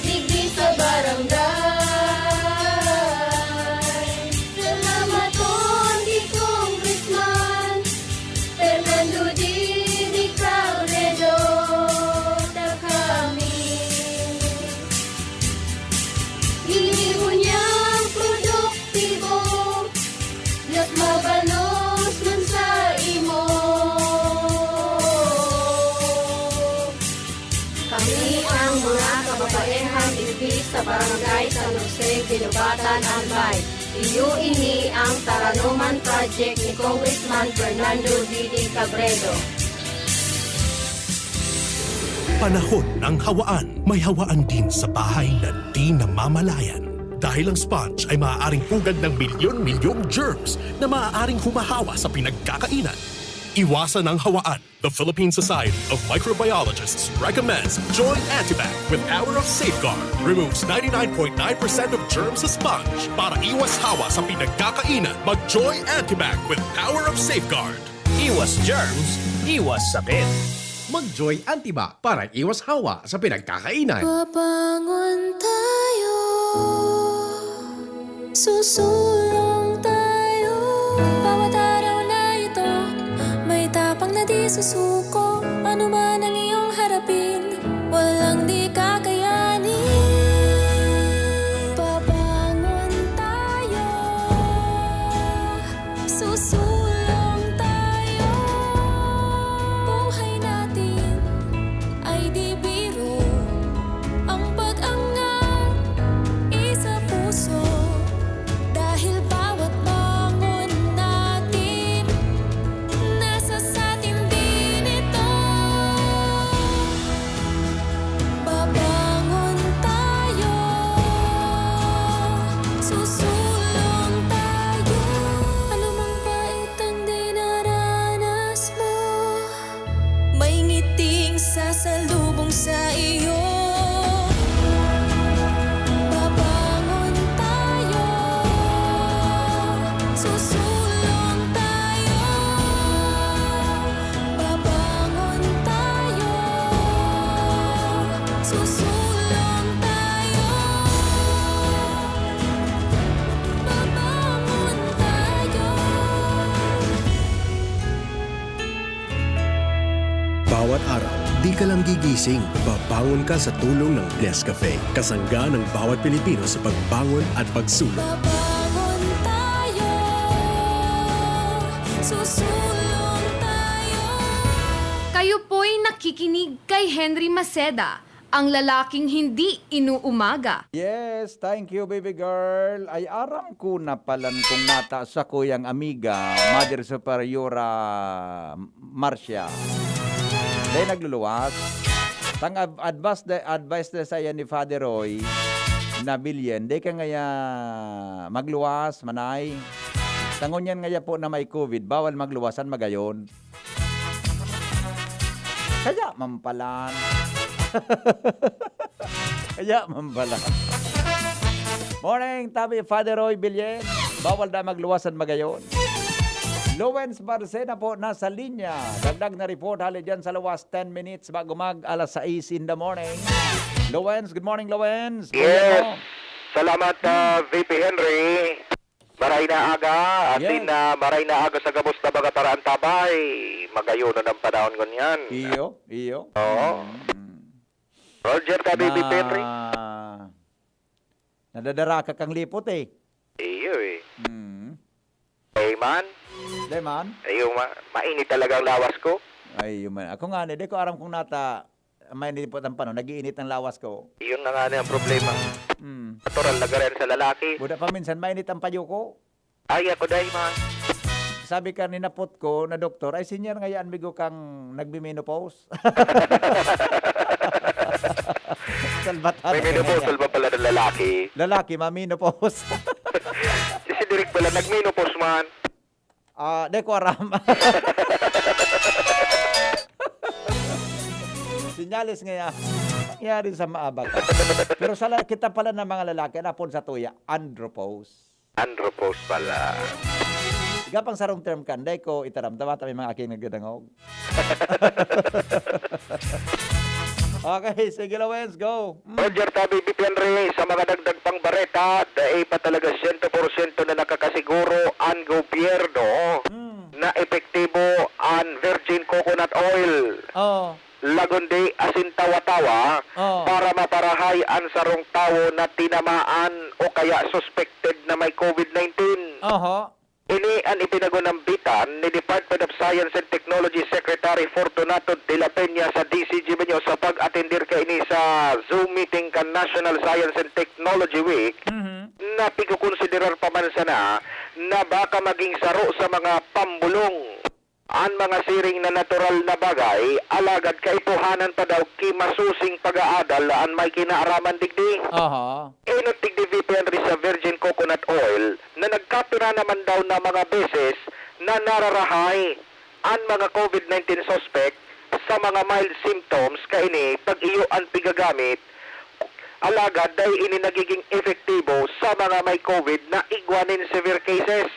digdi sa barangay. Salamat Condy Congressman Fernando Didi Cauredo na kami. Hiniho niyang produktibo, Diyos mabalos man sa imo. Kami ang mga kababaehan ibig sa barangay San Jose, Ginubatan, Albay. Iyo ini ang Taranuman Project ni Congressman Fernando Didi Cabredo. Panahon ng hawaan. May hawaan din sa bahay na di namamalayan. Dahil ang sponge ay maaaring pugad ng milyon-milyong germs na maaaring humahawa sa pinagkakainan. Iwasan ang hawaan. The Philippine Society of Microbiologists recommends Joy Antibac with Power of Safeguard. Removes 99.9% of germs sa sponge. Para iwas hawa sa pinagkakainan, mag-Joy Antibac with Power of Safeguard. Iwas germs, iwas sakit. Mag-Joy Antiba para iwas hawa sa pinagkakainan. Babangon tayo, susulong tayo. Bawat araw na ito, may tapang na di susuko. Ano man ang iyong harapin, walang di kakayanin. Babangon tayo, susulong tayo. Buhay natin ay di biro. Ang pag-angat, isa puso. Dahil bawat bangon natin, nasa satin din ito. Babangon tayo, susulong tayo. Anumang pait ang dinaranas mo, may ngiting sasalubong sa iyo. Babangon tayo, susulong tayo. Babangon tayo, susulong tayo. Babangon tayo. Bawat araw, di ka lang gigising. Babangon ka sa tulong ng Nescafe. Kasangga ng bawat Pilipino sa pagbangon at pagsulong. Babangon tayo, susulong tayo. Kayo po'y nakikinig kay Henry Maceda, ang lalaking hindi inuumaga. Yes, thank you, baby girl. Ay aram ko na palan kung nata sa kuyang amiga, Mother Superiora Marcia. Dahil nagluluwas. Tang advice na sa ni Father Roy na bilyen, di ka ngaya magluwas, manay. Tangon yan ngaya po na may COVID, bawal magluwasan magayon. Kaya mampalan. Kaya mampalan. Morning, tabi Father Roy Bilyen. Bawal na magluwasan magayon. Lowens Barcena po nasa linya. Dagdag na report hali dyan sa luwas 10 minutes bago alas 6 in the morning. Lowens, good morning Lowens. Yes. Salamat, VP Henry. Maray na aga, atin Yes. na maray na aga sa gabos na mga taraan tabay. Magayon na ng panahon ganyan. Iyo. Oo. Roger, tabi, VP Henry. Nadadara ka kang lipot eh. Iyo eh. Hey man. man. Iyo, mainit talaga ang lawas ko. Ay, man. Ako nga, hindi ko aram kung nata may nilipot ang paano, nag-iinit ang lawas ko. Iyon na nga na ang problema. Natural na rin sa lalaki. Buda pa minsan, mainit ang payo ko. Ay, ako dahil man. Sabi ka ninapot ko na doktor, ay senior ngayon bigo kang nagbimenopause. Salbatan. May menopause ba pala ng lalaki? Lalaki, maminopause. Si Derek pala nag-menopause man. De ko aram. Sinyalis nga nangyari sa maabag. Pero sa kita pala ng mga lalaki, napon sa tuya, andropause. Andropause pala. Gapang sarong term kan, day ko itaramdama may mga aking nagdadangog. Okay, sige Lawens, go. Roger, tabi, VP Henry, sa mga dagdag pang bareta, dahil pa talaga 100% na nakakasiguro ang gobyerno na epektibo ang virgin coconut oil. Oh. Lagundi asin tawa-tawa para maparahay ang sarong tao na tinamaan o kaya suspected na may COVID-19. Ini ang ipinagunambitan ni Department of Science and Technology Secretary Fortunato de la Peña sa DCG Benyo sa pag-atendir ka ini sa Zoom meeting ka National Science and Technology Week na pikukonsiderar pa man sana na baka maging saro sa mga pambulong ang mga siring na natural na bagay, alagad kaipuhanan pa daw kimasusing pag-aadal ang may kinaaraman digdi. Inot digdi VP Henry sa virgin coconut oil na nagkapira naman daw na mga beses na nararahay ang mga COVID-19 suspect sa mga mild symptoms kaini pag iyo ang pigagamit alagad dahil ini nagiging efektibo sa mga may COVID na igwanin severe cases.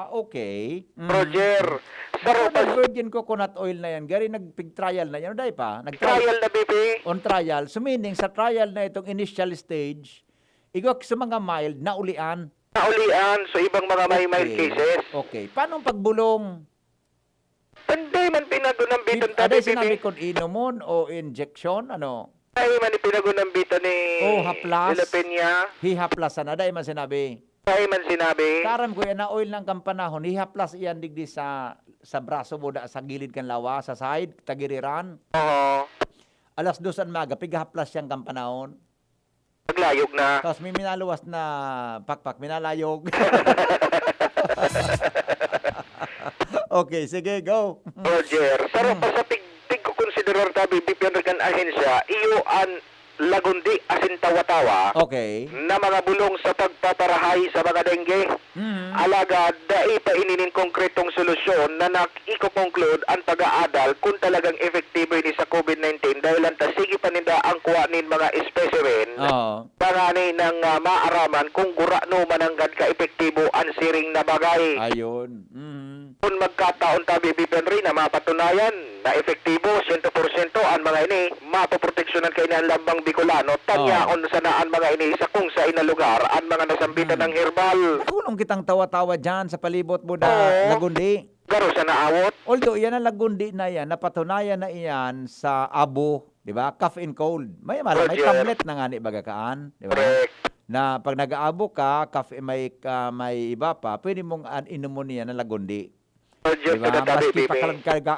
Okay. Roger, Pero nag-virgin coconut oil na yan, gari nag-trial na yan, dahil pa, Trial na, BP. on trial. So meaning, sa trial na itong initial stage, igwak sa mga mild, naulian. Naulian sa ibang mga may mild cases. Okay. Paano ang pagbulong? Hindi man pinagunambitan tabi, Aday sinabi BP. kung inomon o injection, ano? Ay man pinagunambitan ni Oh, haplas. De La Peña. Hihaplasan, aday man sinabi. Ay man sinabi. Karam ko yan na oil ng kampanahon, hihaplas iyan digdi sa braso mo, sa gilid kan lawa, sa side, tagiriran. Oo. Alas 2 ang maga, pigahaplas siyang kampanahon. Naglayog na. Tapos may minaluwas na pakpak, minalayog. Okay, sige, go. Roger, saro pa sa pig ko konsiderar tabi bipian ahensya, iyo an lagundi asin tawa-tawa Okay. na mga bulong sa pagpaparahay sa mga dengue. Mhm. Alagad, dai pa ininin konkretong solusyon na iko-conclude ang pag-aadal kung talagang efektibo ini sa COVID-19 dahil ang tasigi pa ninda ang kuwanin mga specimen Oo. pangani ng maaraman kung gurano mananggad ka epektibo ang siring na bagay. Ayun. Mhm. Kung magkataon tabi Henry na mapatunayan na efektibo 100% ang mga ini mapoproteksyonan kay ang lambang Bicolano tanyaon sa naan mga ini sa kung sa ina lugar ang mga nasambitan ng herbal. Kulong kitang tawa-tawa dyan sa palibot mo da Oo. Lagundi. Garo sa naawot. Although yan ang Lagundi na yan, napatunayan na iyan sa abo, di ba? Cough and cold. May Roger. tablet na nga ni bagakaan, di ba? Correct. Na pag nag-aabo ka, may iba pa, pwede mong inumo niya na Lagundi. Roger Diba? sa tabi Maski bibi.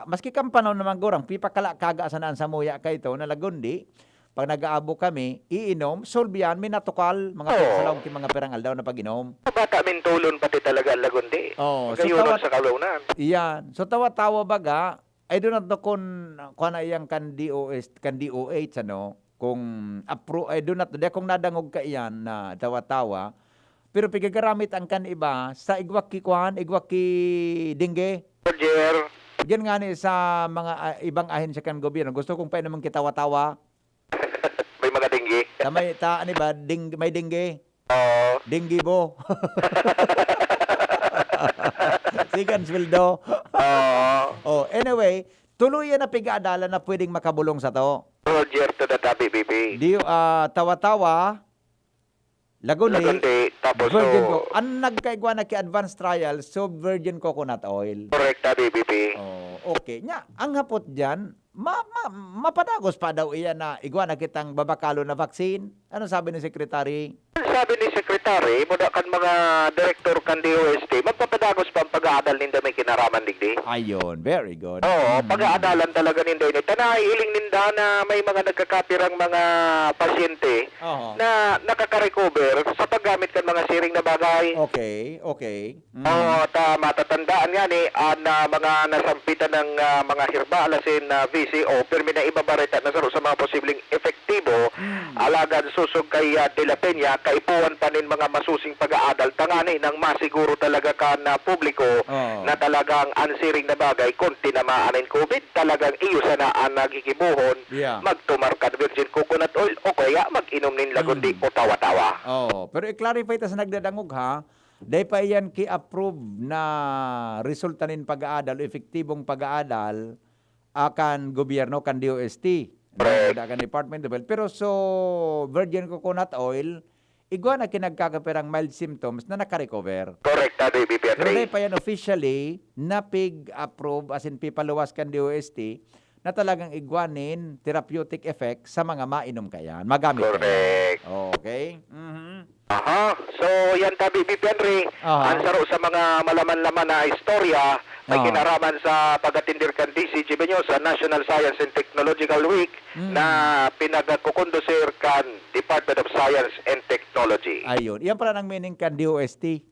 maski kampanaw naman gorang, pipakala kaga sa naan sa muya ka ito na Lagundi. Pag nag-aabo kami, iinom, solve yan, may natukal, mga Oo. salawang mga perang aldaw na pag-inom. Bata mintulon pati talaga ang lagundi. Oo. So, Gayunon tawat- sa kalaunan. Iyan. So tawa-tawa baga, I do not know kung na iyang kan DOH, ano, kung I do not know, kung nadangog ka iyan na tawa-tawa, pero pigagaramit ang kan iba sa igwaki dingge. Roger. Yan nga ni sa mga ibang ahensya kan gobyerno. Gusto kong pa naman kitawa-tawa. May mga dinggi. Ano ba? May dingge. Oo. Dinggi bo. Sigan sweldo. Oo. Oh, anyway, tuluyan na pigaadala na pwedeng makabulong sa to. Roger to the tabi bibi. Di tawa-tawa, Lagundi, Lagundi. Tapos virgin so, ko. Ang nagkaigwa na ki-advanced trial, so virgin coconut oil. correct tabi bibi. Oh, okay. Nya, ang hapot dyan, mapadagos pa daw iyan na igwa na kitang babakalo na vaccine. Ano sabi ni Secretary? Sabi ni Secretary, muna kan mga director kan DOST, magpapadagos pa ang pag-aadal ninda may kinaraman digdi. Ayun, very good. Oo, pag-aadalan talaga ninda ini. Tanay, iling ninda na may mga nagkakapirang mga pasyente Oo. na nakaka-recover sa paggamit kan mga siring na bagay. Okay. Oo, matatandaan nga ni na mga nasampitan ng mga herbal asin na VCO, permi na ibabarita na sa mga posibleng efektibo, alagad susog kay De La Peña, kaipuan pa nin mga masusing pag-aadal tangani ng masiguro talaga ka na publiko Oo. na talagang ansiring na bagay kung tinamaan ng COVID, talagang iyo sa naan nagikibuhon, Yeah. magtumar ka virgin coconut oil o kaya mag-inom nin lagundi o tawa-tawa. Oh, pero i-clarify ta sa nagdadangog ha. Dahil pa iyan ki-approve na resulta nin pag-aadal, epektibong pag-aadal akan gobyerno kan DOST. Correct. Akan Department of Health. Pero so virgin coconut oil, igwa na kinagkakaperang mild symptoms na naka-recover. Correct, Tade Pero dahil Henry. pa yan officially napig-approve as in pipaluwas kan DOST na talagang igwanin therapeutic effect sa mga mainom kayan. Magamit kayan. Correct. Okay? Mhm. Aha. So, yan tabi Henry. Aha. Ang saro sa mga malaman-laman na istorya may Aha. kinaraman sa pag-atindir kan DCG sa National Science and Technological Week na pinagkukondusir kan Department of Science and Technology. Ayun. Iyan pala ang meaning kan DOST,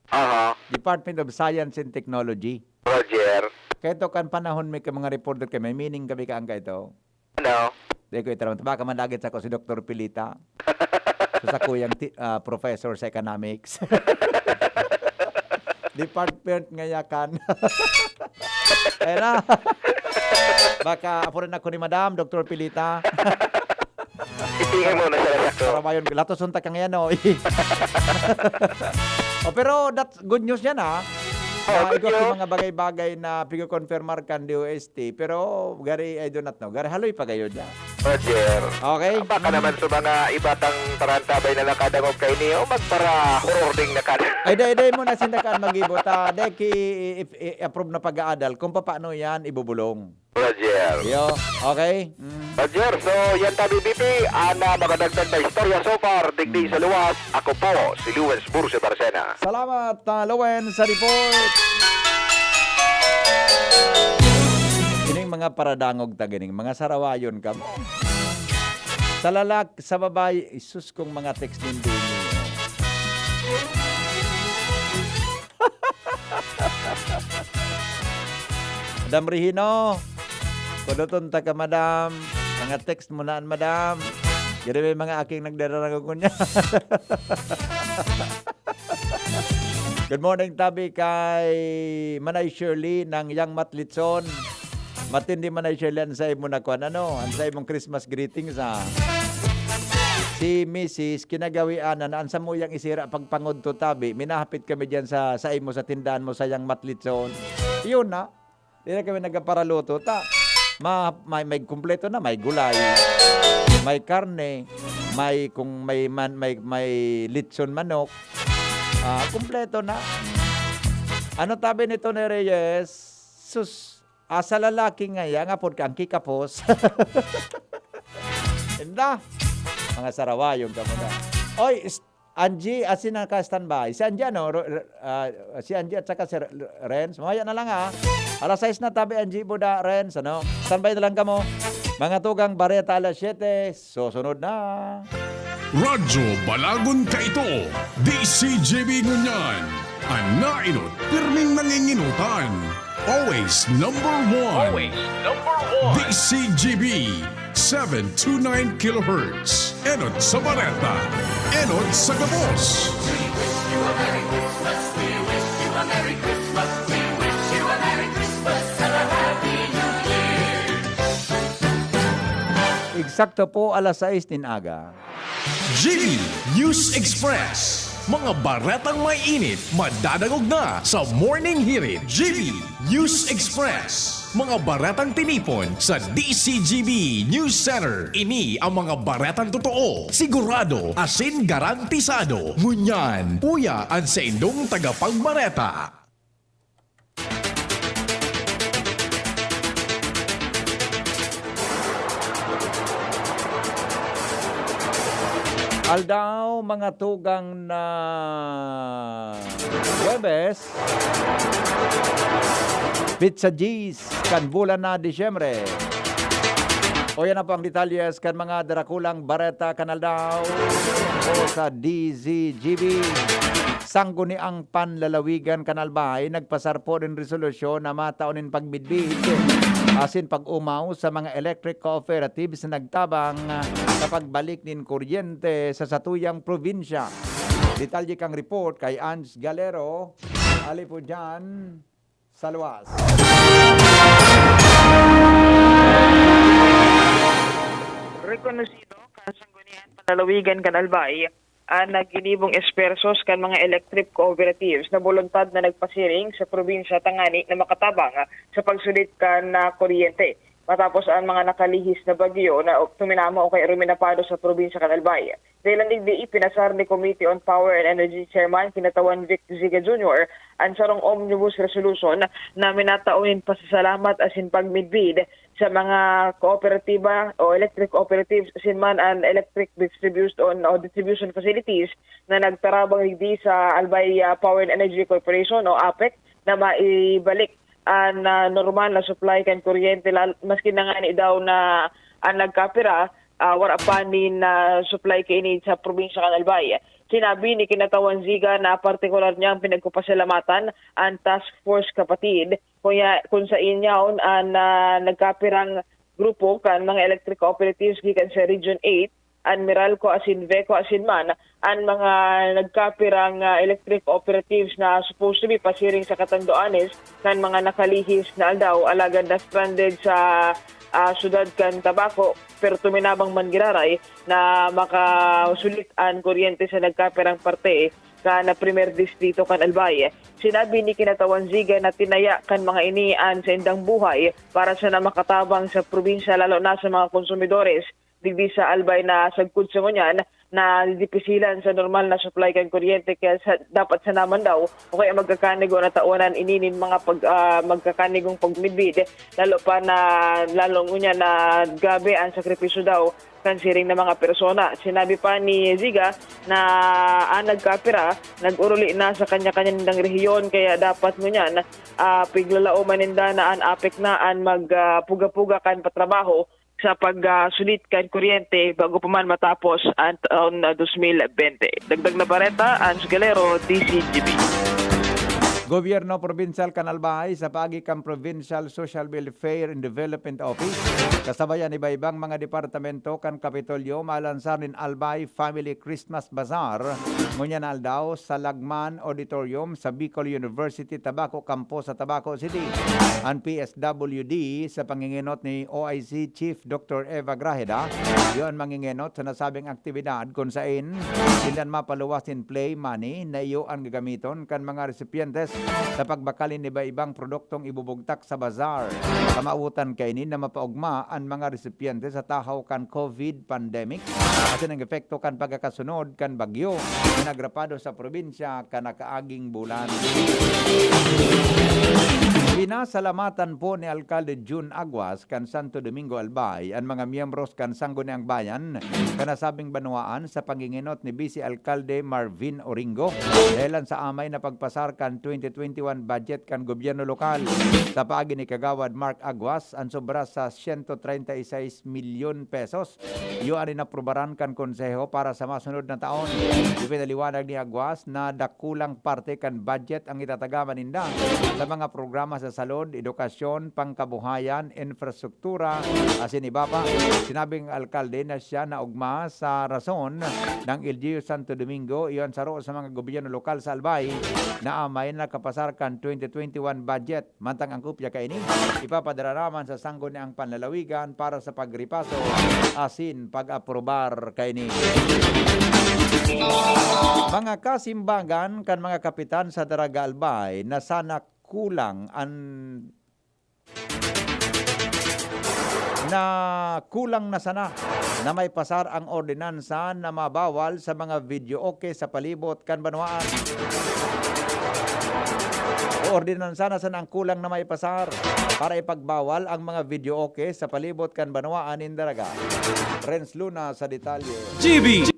Aha. Department of Science and Technology. Roger. Kaya ito kan panahon may ka mga reporter kami, meaning kami ka ito. Ano? Di ko itaram. Baka managit sa ko si Dr. Pilita. So, sa kuyang professor sa economics. Department ngayakan. Ayun na. Baka apurin ako ni Madam, Dr. Pilita. Itingin mo na sa lasakto. Para ba yun? Lato suntak kang yan, o. Oh, pero that's good news yan, ha? Igok yung mga bagay-bagay na pigo-confirmar kan DOST, pero gari I do not know. Gari haloy pa kayo dyan. Roger. Okay? Baka naman sa mga ibatang tarantabay na nakadangog kay niyo, magpara horror ding nakad. Ay, day mo na sindakaan mag-ibot. Day approve na pag-aadal. Kung paano yan, ibubulong. Roger. Yo, okay? Roger, so yan tabi BP, ana makadagdag na istorya so far, digdi sa luwas. Ako po, si Luwens Burse Barcena. Salamat, Lowen, sa report. Kining mga paradangog taganing, mga sarawayon ka mo. Sa sa babae, isus kong mga text din din. Madam Rihino, kuduton ta ka, madam. Mga text mo naan, madam. Gari may mga aking nagdararangog ko niya. Good morning, tabi kay Manay Shirley ng Young Matlitson. Matindi Manay Shirley, ansay mo na kuan, ansay mong Christmas greetings, ha. Si Mrs. kinagawian na ansa mo yang isira pagpangod to, tabi. Minahapit kami diyan sa imo sa tindahan mo sa Young Matlitson. Yun na. Di na kami nagparaluto, ta. May kumpleto na, may gulay, may karne, may litson manok. Kumpleto na. Ano tabi nito ni Reyes? Sus, sa lalaki nga yan, nga po kang kikapos. Inda. Mga sarawayong ka muna. Oy, Angie, asin na ka standby. Si Angie, si Angie at saka si Renz. Mamaya na lang, ha. Alas 6 na tabi, Angie, Buda, Renz, Standby na lang ka mo. Mga tugang bareta alas 7. Susunod na. Radyo Balagon ka ito. DCJB ngunyan. Anainot, pirming nanginginutan. Always number one. Always number one. DCGB 729 kHz. Enot sa Bareta. Enot sa Gabos. Eksakto po alas 6 din aga. GB News Express. Mga baretang may init, madadagog na sa Morning Hirit. GB News Express. Mga baretang tinipon sa DCGB News Center. Ini ang mga baretang totoo, sigurado, asin garantisado. Ngunyan, puya ang sa indong tagapagbareta. Aldaw, mga tugang na Webes, Pizza G's, kan bulan na Disyembre. O yan na po ang detalyes kan mga darakulang bareta kanaldaw o sa DZGB. Sangguni ang panlalawigan kanalbay, nagpasar po din resolusyon na mataunin pagbidbid. Asin pag-umaw sa mga electric cooperatives na nagtabang sa pagbalik nin kuryente sa satuyang probinsya. Detalye kang report kay Ange Galero. Ali po dyan sa luwas. Rekonosido kan sanggunian panlalawigan kan Albay ang nagginibong espersos kan mga electric cooperatives na voluntad na nagpasiring sa probinsya Tangani na makatabang sa pagsulit kan na kuryente. Matapos ang mga nakalihis na bagyo na tuminama o kay ruminapado sa probinsya kan Albay. Dahil ang digdi pinasar ni Committee on Power and Energy Chairman Kinatawan Vic Ziga Jr. ang sarong omnibus resolution na minataunin pasasalamat asin pagmidbid sa mga kooperatiba o electric cooperatives asin man ang electric distribution facilities na nagtarabang digdi sa Albay Power and Energy Corporation o APEC na maibalik ang normal na supply kan kuryente maski na nga ni daw na ang nagkapira warapanin na supply kaini sa probinsya kan Albay. Sinabi ni Kinatawan Ziga na partikular niyang pinagpapasalamatan ang task force kapatid kung sa inyaon ang nagkapirang grupo kan mga electric cooperatives gikan sa Region 8 ang Meralco asin Veco asin man ang mga nagkapirang electric cooperatives na supposed to be pasiring sa Catanduanes kan mga nakalihis na aldaw alagad na stranded sa syudad kan Tabaco pero tuminabang man giraray na makasulitan kuryente sa nagkaperang parte kan na primer distrito kan Albay. Sinabi ni Kinatawan Ziga na tinaya kan mga inian sa indang buhay para sa na makatabang sa probinsya lalo na sa mga konsumidores digdi sa Albay na sagkud sa ngunyan na dipisilan sa normal na supply kan kuryente kaya dapat sa naman daw o kaya magkakanigo na taonan ininin mga magkakanigong pagmidbid lalo pa na lalong unya na gabi ang sakripisyo daw kan siring na mga persona. Sinabi pa ni Ziga na nagkapira, nag-uruli na sa kanya-kanya nindang rehiyon kaya dapat mo niyan piglalao maninda na apek na magpuga-puga kan patrabaho sa pagsulit kan kuryente bago pa man matapos ang taon 2020. Dagdag na bareta, Ans Galero, DCGB. Gobyerno Provincial Canalbay sa pagikang Provincial Social Welfare and Development Office kasabayan iba-ibang mga departamento kan Kapitolyo malansar nin Albay Family Christmas Bazaar ngunya na aldaw sa Lagman Auditorium sa Bicol University Tabaco Campus sa Tabaco City. Ang PSWD sa panginginot ni OIC Chief Dr. Eva Grajeda yon manginginot sa nasabing aktibidad kung saan silan mapaluwas in play money na iyo ang gagamiton kan mga recipientes sa pagbakalin ni iba-ibang produktong ibubugtak sa bazaar. Kamautan kainin na mapaugma ang mga recipiente sa tahaw kan COVID pandemic at ang epekto kan pagkakasunod kan bagyo na nagrapado sa probinsya kan nakaaging bulan. Pinasalamatan po ni Alcalde June Aguas kan Santo Domingo Albay ang mga miyembros kan Sangguniang Bayan kanasabing banwaan sa panginginot ni Vice Alcalde Marvin Oringo dahilan sa amay na pagpasar kan 2021 budget kan gobyerno lokal. Sa paagi ni Kagawad Mark Aguas ang sobra sa 136 milyon pesos. Iyon na probaran kan konseho para sa masunod na taon. Ipinaliwanag ni Aguas na dakulang parte kan budget ang itatagaman ninda sa mga programa sa salud, edukasyon, pangkabuhayan, infrastruktura, asin iba pa. Sinabing alkalde na siya na ugma sa rason ng LGU Santo Domingo iyon saro sa mga gobyerno lokal sa Albay na amay na kapasar kan 2021 budget. Mantang ang kupya kaini, ipapadara naman sa sangguniang panlalawigan para sa pagripaso asin pag-aprobar kaini. Mga kasimbangan kan mga kapitan sa Daraga Albay na sana kulang na sana na may pasar ang ordinansa na mabawal sa mga video okay sa palibot kan banwaan. O ordinansa na sana ang kulang na may pasar para ipagbawal ang mga video okay sa palibot kan banwaan in Daraga. Renz Luna sa detalye. GB!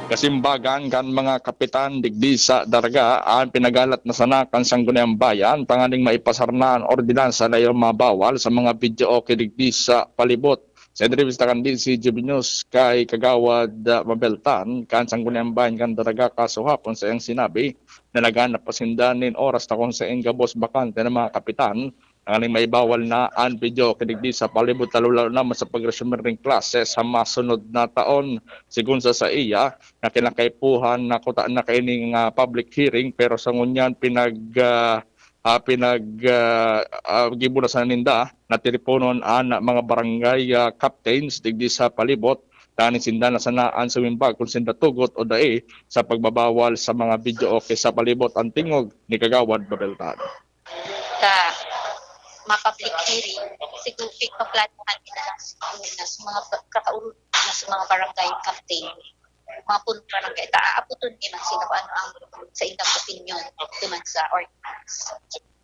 Kasimbagan kan mga kapitan digdi sa Daraga ang pinagalat na sana kan Sangguniang Bayan panganing maipasar na ang ordinansa na yung mabawal sa mga video okay digdi sa palibot. Sa entrevista kan din si GB News kay Kagawad Mabeltan kan Sangguniang Bayan kan Daraga kaso hapon sa iyang sinabi na naganap pasindanin oras na kung sa gabos bakante ng mga kapitan ang maibawal na ang video kidigdi sa palibot lalo naman sa pag-resume klase sa masunod na taon. Sigun sa iya na kinakaipuhan na kuta na kaining public hearing pero sa ngunyan gibuna sa ninda na tiriponon ang mga barangay captains digdi sa palibot tani sinda na sanaan sa wimbag kung sinda tugot o dae sa pagbabawal sa mga video okay sa palibot ang tingog ni Kagawad Babeltan. Ma-public hearing, siguro paplanuhan nila na sa mga kakaulog na sa mga barangay captain, mga punto barangay, aaputon nila sila kung ano ang sa indang opinion tuman sa ordinance.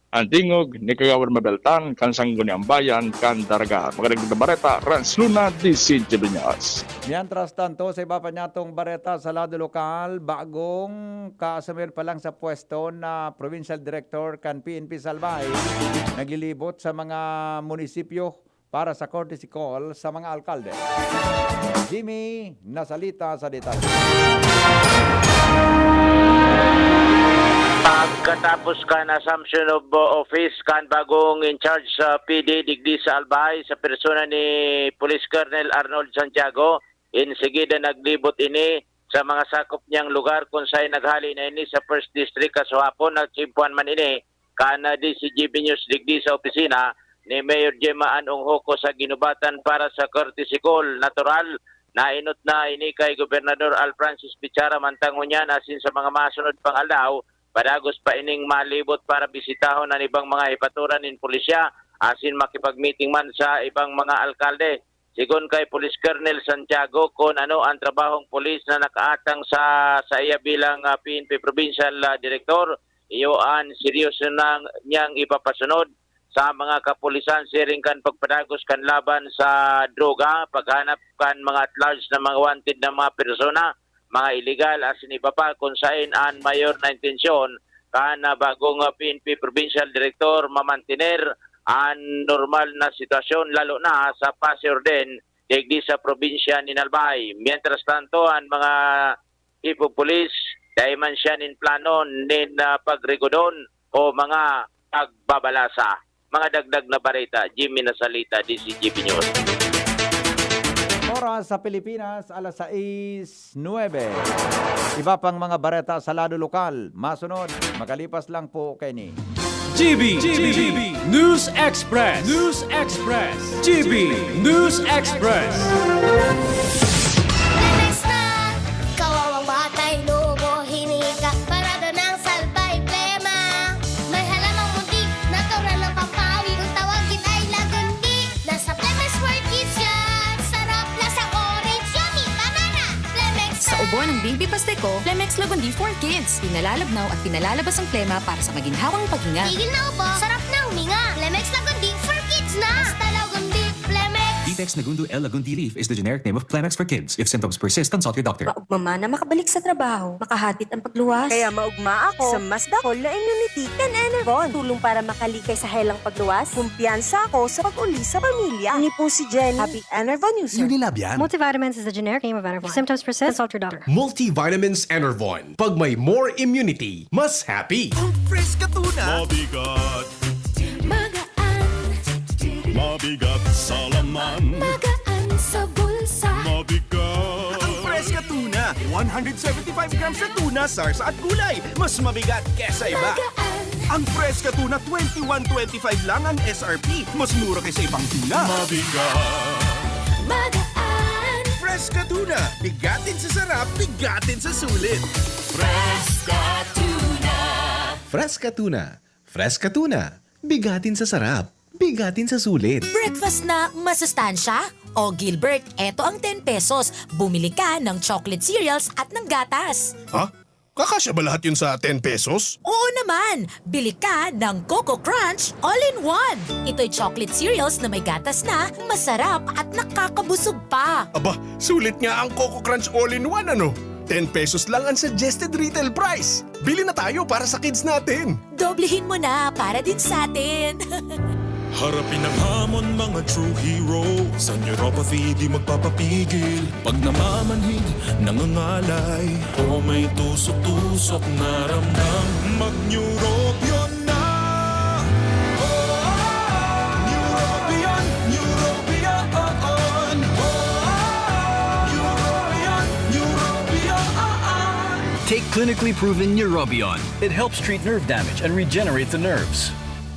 Ang tingog ni Kagawad Mabeltan kan Sangguniang Bayan kan Daraga. Magandang bareta, Renz Luna, DCGB News. Mientras tanto, sa iba pa niyatong bareta sa lado lokal, bagong kasamir pa lang sa pwesto na Provincial Director kan PNP Salbay, naglilibot sa mga munisipyo para sa courtesy call sa mga alkalde. Jimmy, nasalita sa detalye. Pagkatapos kan assumption of office kan bagong in charge sa PD digdi sa Albay sa persona ni Police Colonel Arnold Santiago, insigida naglibot ini sa mga sakop niyang lugar kung saan naghali na ini sa 1st District kaswapon nagsimpuan man ini kana DCGB News digdi sa opisina ni Mayor Gemma Anong Hoko sa ginubatan para sa courtesy call natural na inot na ini kay Gobernador Al Francis Pichara mantangon niyan asin sa mga masunod pang aldaw padagos pa ining malibot para bisitahon ang ibang mga hipaturan in pulisya asin makipag-meeting man sa ibang mga alkalde. Sigon kay Police Colonel Santiago kung ano ang trabahong pulis na nakaatang sa iya bilang PNP Provincial Director, iyoan seryoso nang niyang ipapasunod sa mga kapulisan siring kan pagpadagos kan laban sa droga, paghanap kan mga at large na mga wanted na mga persona, mga illegal asin iba pa kung saan ang mayor na intensyon kan bagong PNP Provincial Director mamantiner ang normal na sitwasyon lalo na sa pasiorden digdi sa probinsya ni Albay. Mientras tanto, ang mga chief police dahil man siya nin plano nin pagregodon o mga pagbabalasa. Mga dagdag na barita, Jimmy Nasalita, DCGB News. Oras sa Pilipinas, alas 6:09. Iba pang mga bareta sa lado lokal. Masunod, makalipas lang po kay ni GB News Express. News Express. GB News Express. Next na, kawawang batay, lobo, hinika, parada ng salbay, plema. May halamang muntik, natural ng pampawi, kung tawagin ay lagundi. Nasa Plemex World Kids yan, sarap lasang orange, yummy, banana, Plemex. Sa ubo ng Bimbi Pasteco, Plemex Lagundi for Kids. Pinalalabnaw at pinalalabas ang plema para sa maginhawang paghinga. Tigil na upo, sarap na huminga. Plemex Lagundi for Kids na. Basta Lagundi, Plemex. Detex Nagundu L. Lagundi Leaf is the generic name of Plemex for kids. If symptoms persist, consult your doctor. Maugma na makabalik sa trabaho, makahatid ang pagluwas. Kaya maugma ako sa mas dakol na immunity kan Enervon. Tulong para makalikay sa helang pagluwas. Kumpiyansa ako sa pag-uli sa pamilya. Ni po si Jenny, happy Enervon user. Unilab yan. Multivitamins is the generic name of Enervon. If symptoms persist, consult your doctor. Multivitamins Enervon. Pag may more immunity, mas happy. Fresh ka tuna. Magaan, Mabigat sa laman. magaan sa bulsa. Mabigat. Ang fresh ka tuna. 175 grams na tuna, sarsa at gulay. Mas mabigat kesa iba. Ang fresh ka tuna, 21.25 lang ang SRP. Mas mura kaysa ibang tuna. Magaan, Fresh ka tuna. Bigatin sa sarap, bigatin sa sulit. Fresca tuna. Fresh ka tuna. Fresh ka tuna. Bigatin sa sarap, bigatin sa sulit. Breakfast na masustansya? O Gilbert, eto ang 10 pesos. Bumili ka ng chocolate cereals at ng gatas. Ha? Kakasya ba lahat yun sa 10 pesos? Oo naman! Bili ka ng Coco Crunch All-in-One. Ito'y chocolate cereals na may gatas na, masarap at nakakabusog pa. Aba, sulit nga ang Coco Crunch All-in-One ano? 10 pesos lang ang suggested retail price. Bili na tayo para sa kids natin. Doblehin mo na para din sa atin. Harapin ang hamon, mga true hero. Sa neuropathy, di magpapapigil. Pag namamanhid, nangangalay. O may tusok-tusok na ramdam, mag-neurobion na. Neurobion, neurobion. Take clinically proven Neurobion. It helps treat nerve damage and regenerate the nerves.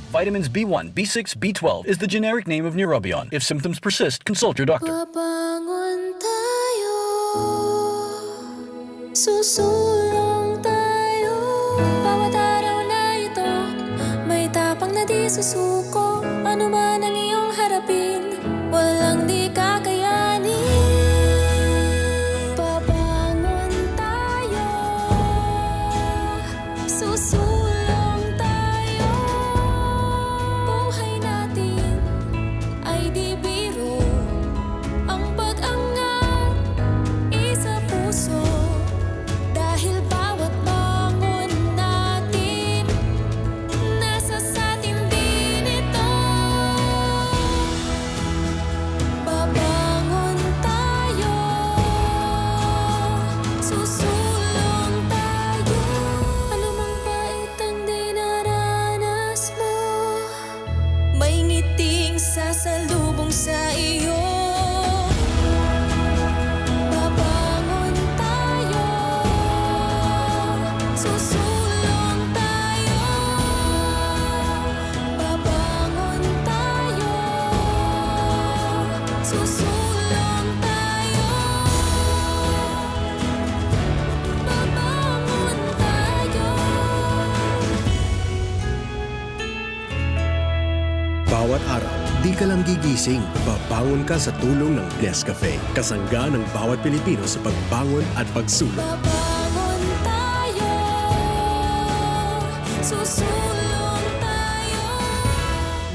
Vitamins B1, B6, B12 is the generic name of Neurobion. If symptoms persist, consult your doctor. Babangon tayo, susulong tayo. Bawat araw na ito, may tapang na di susuko. Ano man ang iyong harapin, walang di kakayanin. Babangon tayo, susulong tayo. Buhay natin ay di biro. Ang pag-angat, isa puso. Dahil bawat bangon natin, nasa sa atin din ito. Susulong tayo, babangon tayo. Bawat araw, di ka lang gigising, babangon ka sa tulong ng Nescafe. Kasangga ng bawat Pilipino sa pagbangon at pagsulong. Babangon tayo, susulong tayo.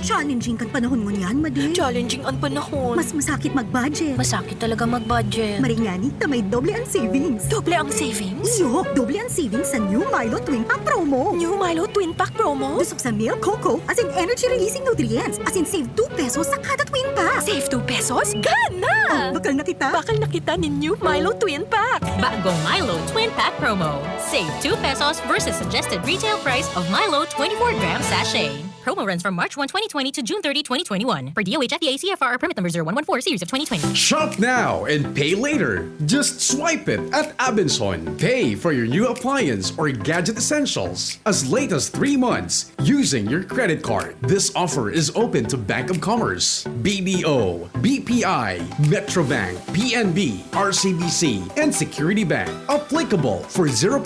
Challenging kan panahon mo niyan, Madi. Challenging ang panahon. Mas masakit mag-budget. Masakit talaga mag-budget. Maringani na may doble ang savings. Doble ang savings? Iyo, doble ang savings sa New Milo Twin Pack Promo. New Milo Twin Pack Promo? Busog sa milk, cocoa, as in energy-releasing nutrients. As in save 2 pesos sa kada twin pack. Save 2 pesos? Gana! Bakal na kita. Bakal na kita ni New Milo Twin Pack. Bagong Milo Twin Pack Promo. Save 2 pesos versus suggested retail price of Milo 24-gram sachet. Promo runs from March 1, 2020 to June 30, 2021. Per DOH FDA CFR permit number 0114 series of 2020. Shop now and pay later. Just swipe it at Abenson. Pay for your new appliance or gadget essentials as late as 3 months using your credit card. This offer is open to Bank of Commerce, BDO, BPI, Metrobank, PNB, RCBC, and Security Bank. Applicable for 0%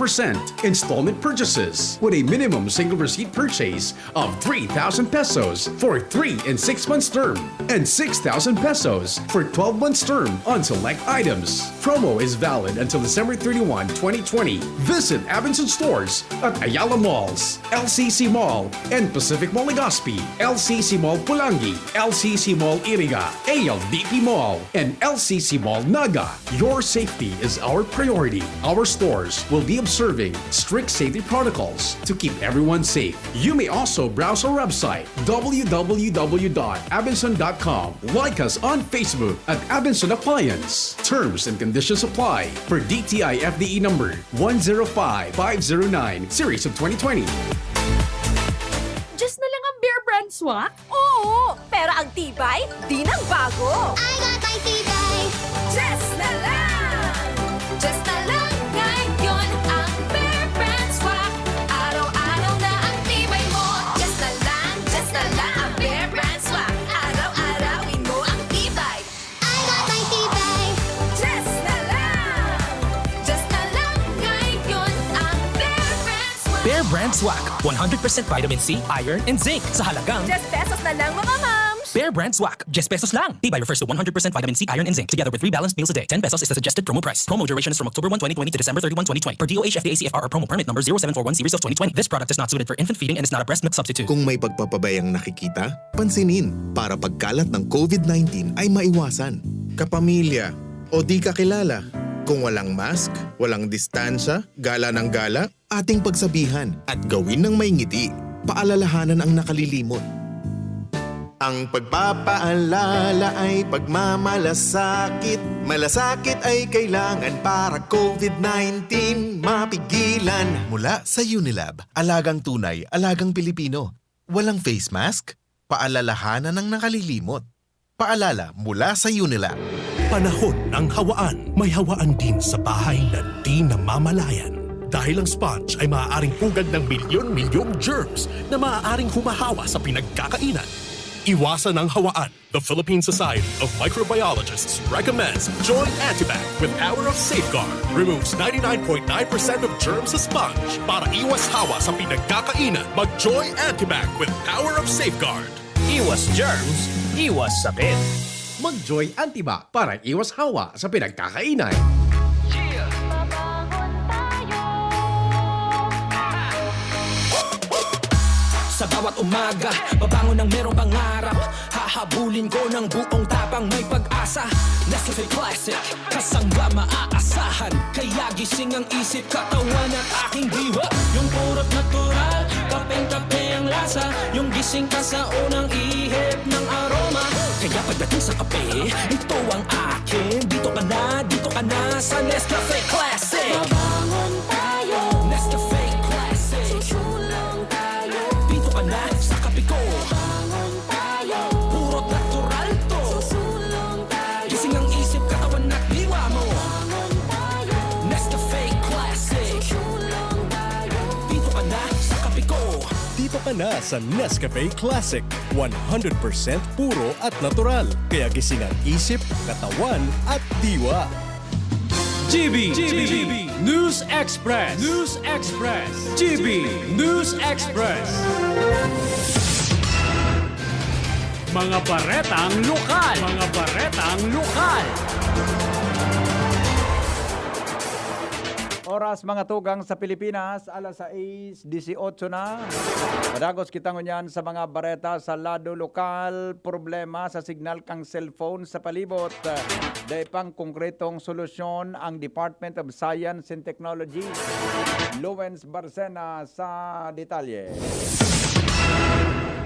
installment purchases with a minimum single receipt purchase of 3,000 pesos for 3 and 6 months term and 6,000 pesos for 12 months term on select items. Promo is valid until December 31, 2020. Visit Abenson stores at Ayala Malls, LCC Mall, and Pacific Mall Legazpi, LCC Mall Pulangi, LCC Mall Iriga, ALDP Mall, and LCC Mall Naga. Your safety is our priority. Our stores will be observing strict safety protocols to keep everyone safe. You may also browse our website, www.abenson.com. Like us on Facebook at Abenson Appliance. Terms and conditions apply per DTI FDE number 105509, series of 2020. Just na lang ang Bear Brand swak? Oo, pero ang tibay, di nang bago. I got my tibay. Just na lang. Just na lang ngayon ang Bear Brand swak. Araw-araw na ang tibay mo. Just na lang ang Bear Brand swak. Araw-arawin mo ang tibay. I got my tibay. Just na lang ngayon ang Bear Brand swak. Bear Brand Swak. 100% vitamin C, iron, and zinc sa halagang 10 pesos na lang mga moms. Bear Brand Swak. 10 pesos lang. Tibay refers to 100% vitamin C, iron, and zinc together with 3 balanced meals a day. 10 pesos is the suggested promo price. Promo duration is from October 1, 2020 to December 31, 2020. Per DOH FDA CFR promo permit number 0741 series of 2020. This product is not suited for infant feeding and is not a breast milk substitute. Kung may pagpapabayang nakikita, pansinin para pagkalat ng COVID-19 ay maiwasan. Kapamilya o di kakilala. Kung walang mask, walang distansya, gala ng gala, ating pagsabihan at gawin ng may ngiti. Paalalahanan ang nakalilimot. Ang pagpapaalala ay pagmamalasakit. Malasakit ay kailangan para COVID-19 mapigilan. Mula sa Unilab, alagang tunay, alagang Pilipino. Walang face mask, paalalahanan ng nakalilimot. Paalala mula sa Unilab. Panahon ng hawaan. May hawaan din sa bahay na di namamalayan. Dahil ang sponge ay maaaring pugad ng milyon-milyong germs na maaaring humahawa sa pinagkakainan. Iwasan ang hawaan. The Philippine Society of Microbiologists recommends Joy Antibac with Power of Safeguard. Removes 99.9% of germs sa sponge. Para iwas hawa sa pinagkakainan, mag-Joy Antibac with Power of Safeguard. Iwas germs, iwas sakit. Mag-Joy Antibac para iwas hawa sa pinagkakainan. Sa bawat umaga, babangon ng merong pangarap. Hahabulin ko ng buong tapang may pag-asa. Nescafe Classic, kasangga maaasahan. Kaya gising ang isip, katawan at aking diwa. Yung purot natural, kapeng-kape ang lasa. Yung gising ka sa unang ihip ng aroma. Kaya pagdating sa kape, ito ang akin. Dito ka na sa Nescafe Classic. Babangon tayo. Nescafe Classic. Susulong tayo. Dito ka na sa kape ko. Babangon tayo. Purot natural to. Susulong tayo. Gising ang isip, katawan at diwa mo. Babangon tayo. Nescafe Classic. Susulong tayo. Dito ka na sa kape ko. Dito ka ka na sa Nescafe Classic. 100% puro at natural. Kaya gising ang isip, katawan at diwa. GB News Express. GB News Express. Mga baretang lokal. Oras mga tugang sa Pilipinas, alas 6:18 na. Madagos kita ngunyan sa mga bareta sa lado lokal, problema sa signal kang cellphone sa palibot. Dahil pang konkretong solusyon ang Department of Science and Technology. Lawrence Barcena sa detalye.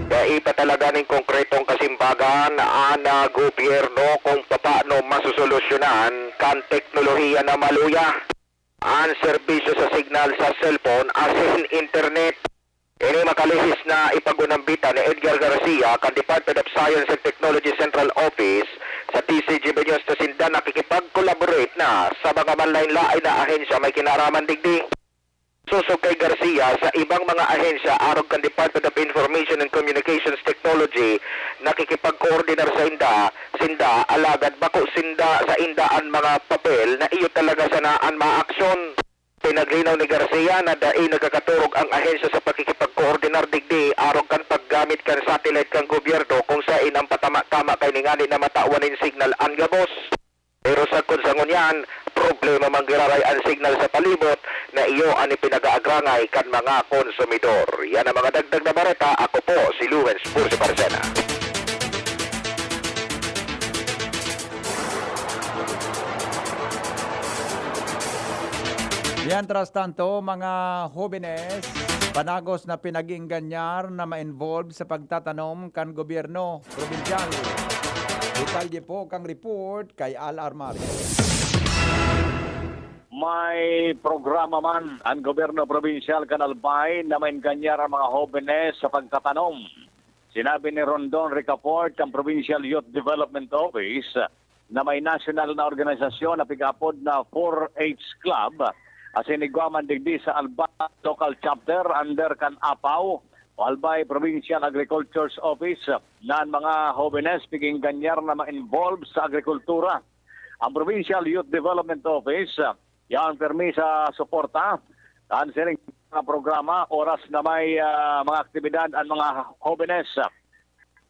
Kaya ipatalaga ng konkretong kasimbagan na gobyerno kung paano masusolusyonan kan teknolohiya na maluya ang serbisyo sa signal sa cellphone as in internet. Ini makalihis na ipagunambita ni Edgar Garcia kan Department of Science and Technology Central Office sa TCGB News na sinda nakikipag-collaborate na sa mga manlain-lain na ahensya may kinaraman digdi. Susog kay Garcia sa ibang mga ahensya arog kan Department of Information and Communications Technology nakikipag-coordinar sa sinda alagad bako sinda sa indaan mga papel na iyo talaga sanaan maaksyon. Pinaglinaw ni Garcia na dai nagkakaturog ang ahensya sa pakikipag-coordinar digdi arog kan paggamit kan satellite kan gobyerno kung sa inang patama-tama kay ningani na matauwanin signal ang gabos. Pero sa konsangon yan, problema manggiraray ang signal sa palibot na iyo ani pinag-aagrangay kan mga konsumidor. Yan ang mga dagdag na bareta. Ako po si Lawrence Burse Barcena. Yan tras tanto mga jóvenes, panagos na pinag-inganyar na ma-involve sa pagtatanom kan gobyerno probinsyal. Detalye po kang report kay Al Armario. May programa man ang gobyerno probinsyal Canalbay na mainganyar ang mga jóvenes sa pagtatanom. Sinabi ni Rondon Ricaport ang Provincial Youth Development Office na may national na organisasyon na pigapod na 4-H Club as inigwaman digdi sa Albay Local Chapter under kan APAW o Albay Provincial Agriculture's Office na ang mga jóvenes piging ganyar na ma-involve sa agrikultura. Ang Provincial Youth Development Office yan permi sa suporta ang sining mga programa oras na may mga aktibidad ang mga jóvenes.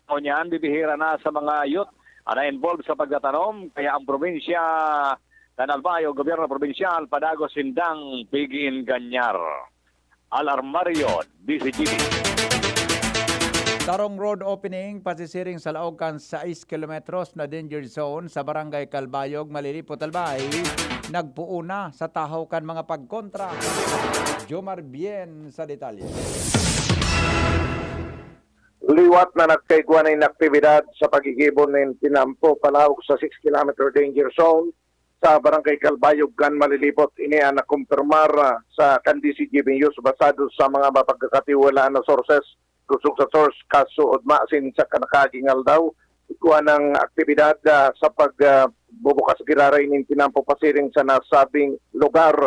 O niyan, bibihira na sa mga youth na involved sa pagtatanom kaya ang probinsya Canalbay o gobyerno probinsyal padagos sindang piging ganyar. Alarmario, DCGB. Tarong road opening, pasisiring sa laogan 6 kilometros na danger zone sa Barangay Calbayog, Malilipot, Albay. Nagpuuna sa tahaw kan mga pagkontra. Jomar Bien sa detalye. Liwat na nagkaigwan ng aktibidad sa pagigibon ng tinampo palawag sa 6 kilometer danger zone sa Barangay Calbayog, Malilipot. Ini ang nakumpirmar sa DCGB News basado sa mga mapagkakatiwalaan na sources. Kusog sa source kaso udmasin sa kanakagingal daw ikuha ng aktibidad sa pagbubukas giraray ng tinampo pasiring sa nasabing lugar.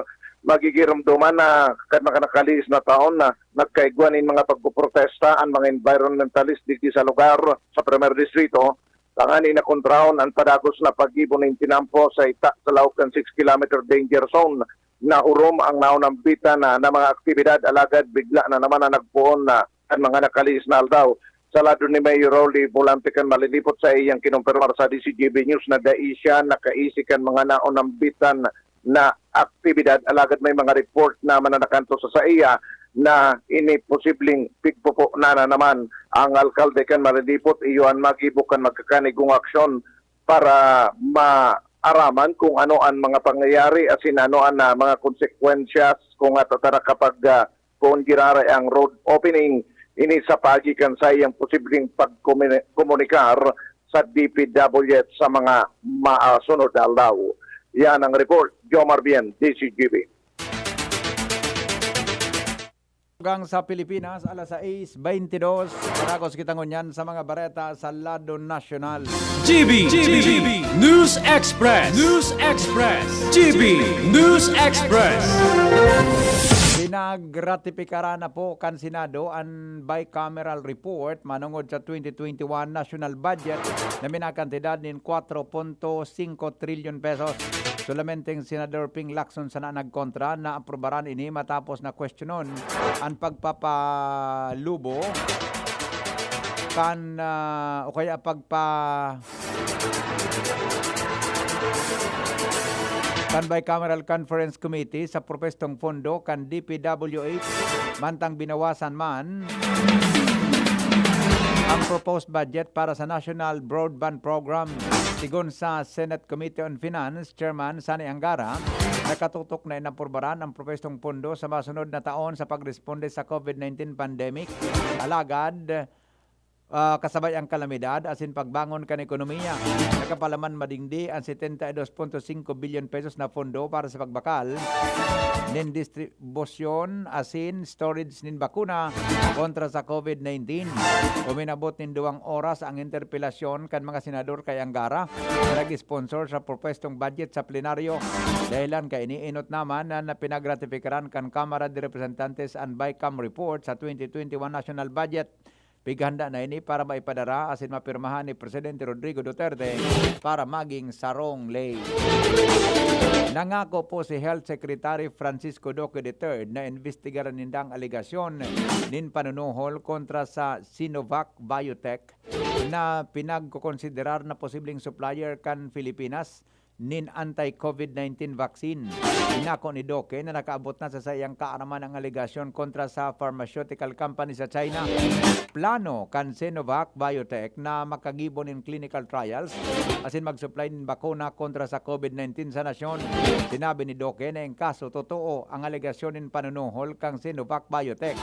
Magigiramduman na kanakaliis na taon na nagkaigwan ng mga pagpuprotesta ang mga environmentalist dito sa lugar sa Primer Distrito. Tangani na kontraon ang padagos na pag-ibon ng tinampo sa ita sa laukan 6 kilometer danger zone na urom ang naunang bita na mga aktibidad alagad bigla na naman na nagpuon na ang mga nakaliis na aldaw. Sa lado ni Mayor Rolly Bulampican Malilipot sa iyang kinumpirmar sa DCGB News na dai siya nakaisikan mga naunambitan na aktibidad alagad may mga report na mananakanto sa iya na ini posibleng pigpupo na naman ang alkalde kan Malilipot iyon magibukan magkakanigong aksyon para maaraman kung ano ang mga pangyayari at ano ang mga konsekwensya kung atatara kapag kung giraray ang road opening. Ini sa pagikan sa iyang posibleng pagkomunikar sa DPWH sa mga maasunod na aldaw. Yan ang report. Jomar Bien, DCGB. Hanggang sa Pilipinas, alas 6:22. Paragos kita ngunyan sa mga bareta sa lado nasyonal. GB News Express. GB News Express. Pinagratifikaran na po kan Senado ang bicameral report manungod sa 2021 national budget na minakantidad ng 4.5 trillion pesos. Solamente ang Senador Ping Lacson sana nagkontra na aprobaran ini matapos na questionon ang pagpapalubo kan o kaya kan bicameral conference committee sa propestong pondo kan DPWH mantang binawasan man ang proposed budget para sa National Broadband Program. Sigon sa Senate Committee on Finance Chairman Sani Angara, nakatutok na inapurbaran ang propestong pondo sa masunod na taon sa pagresponde sa COVID-19 pandemic. Alagad, kasabay ang kalamidad asin pagbangon kan ekonomiya. Nakapalaman madingdi ang 72.5 billion pesos na pondo para sa pagbakal nin distribusyon asin storage nin bakuna kontra sa COVID-19. Uminabot nin 2 oras ang interpelasyon kan mga senador kay Angara na nag-sponsor sa propestong budget sa plenaryo. Dahilan kay iniinot naman na pinagratifikaran kan Kamara de Representantes and BICAM report sa 2021 national budget. Pighanda na ini para maipadara asin mapirmahan ni Presidente Rodrigo Duterte para maging sarong ley. Nangako po si Health Secretary Francisco Duque III na investigaran nindang aligasyon nin panunuhol kontra sa Sinovac Biotech na pinagkukonsiderar na posibleng supplier kan Pilipinas nin anti-COVID-19 vaccine. Inako ni Duque na nakaabot na sa sayang kaaraman ang aligasyon kontra sa pharmaceutical company sa China. Plano kan Sinovac Biotech na makagibon in clinical trials asin mag-supply ng bakuna kontra sa COVID-19 sa nasyon. Sinabi ni Duque na yung kaso totoo ang aligasyon ng panunuhol kang Sinovac Biotech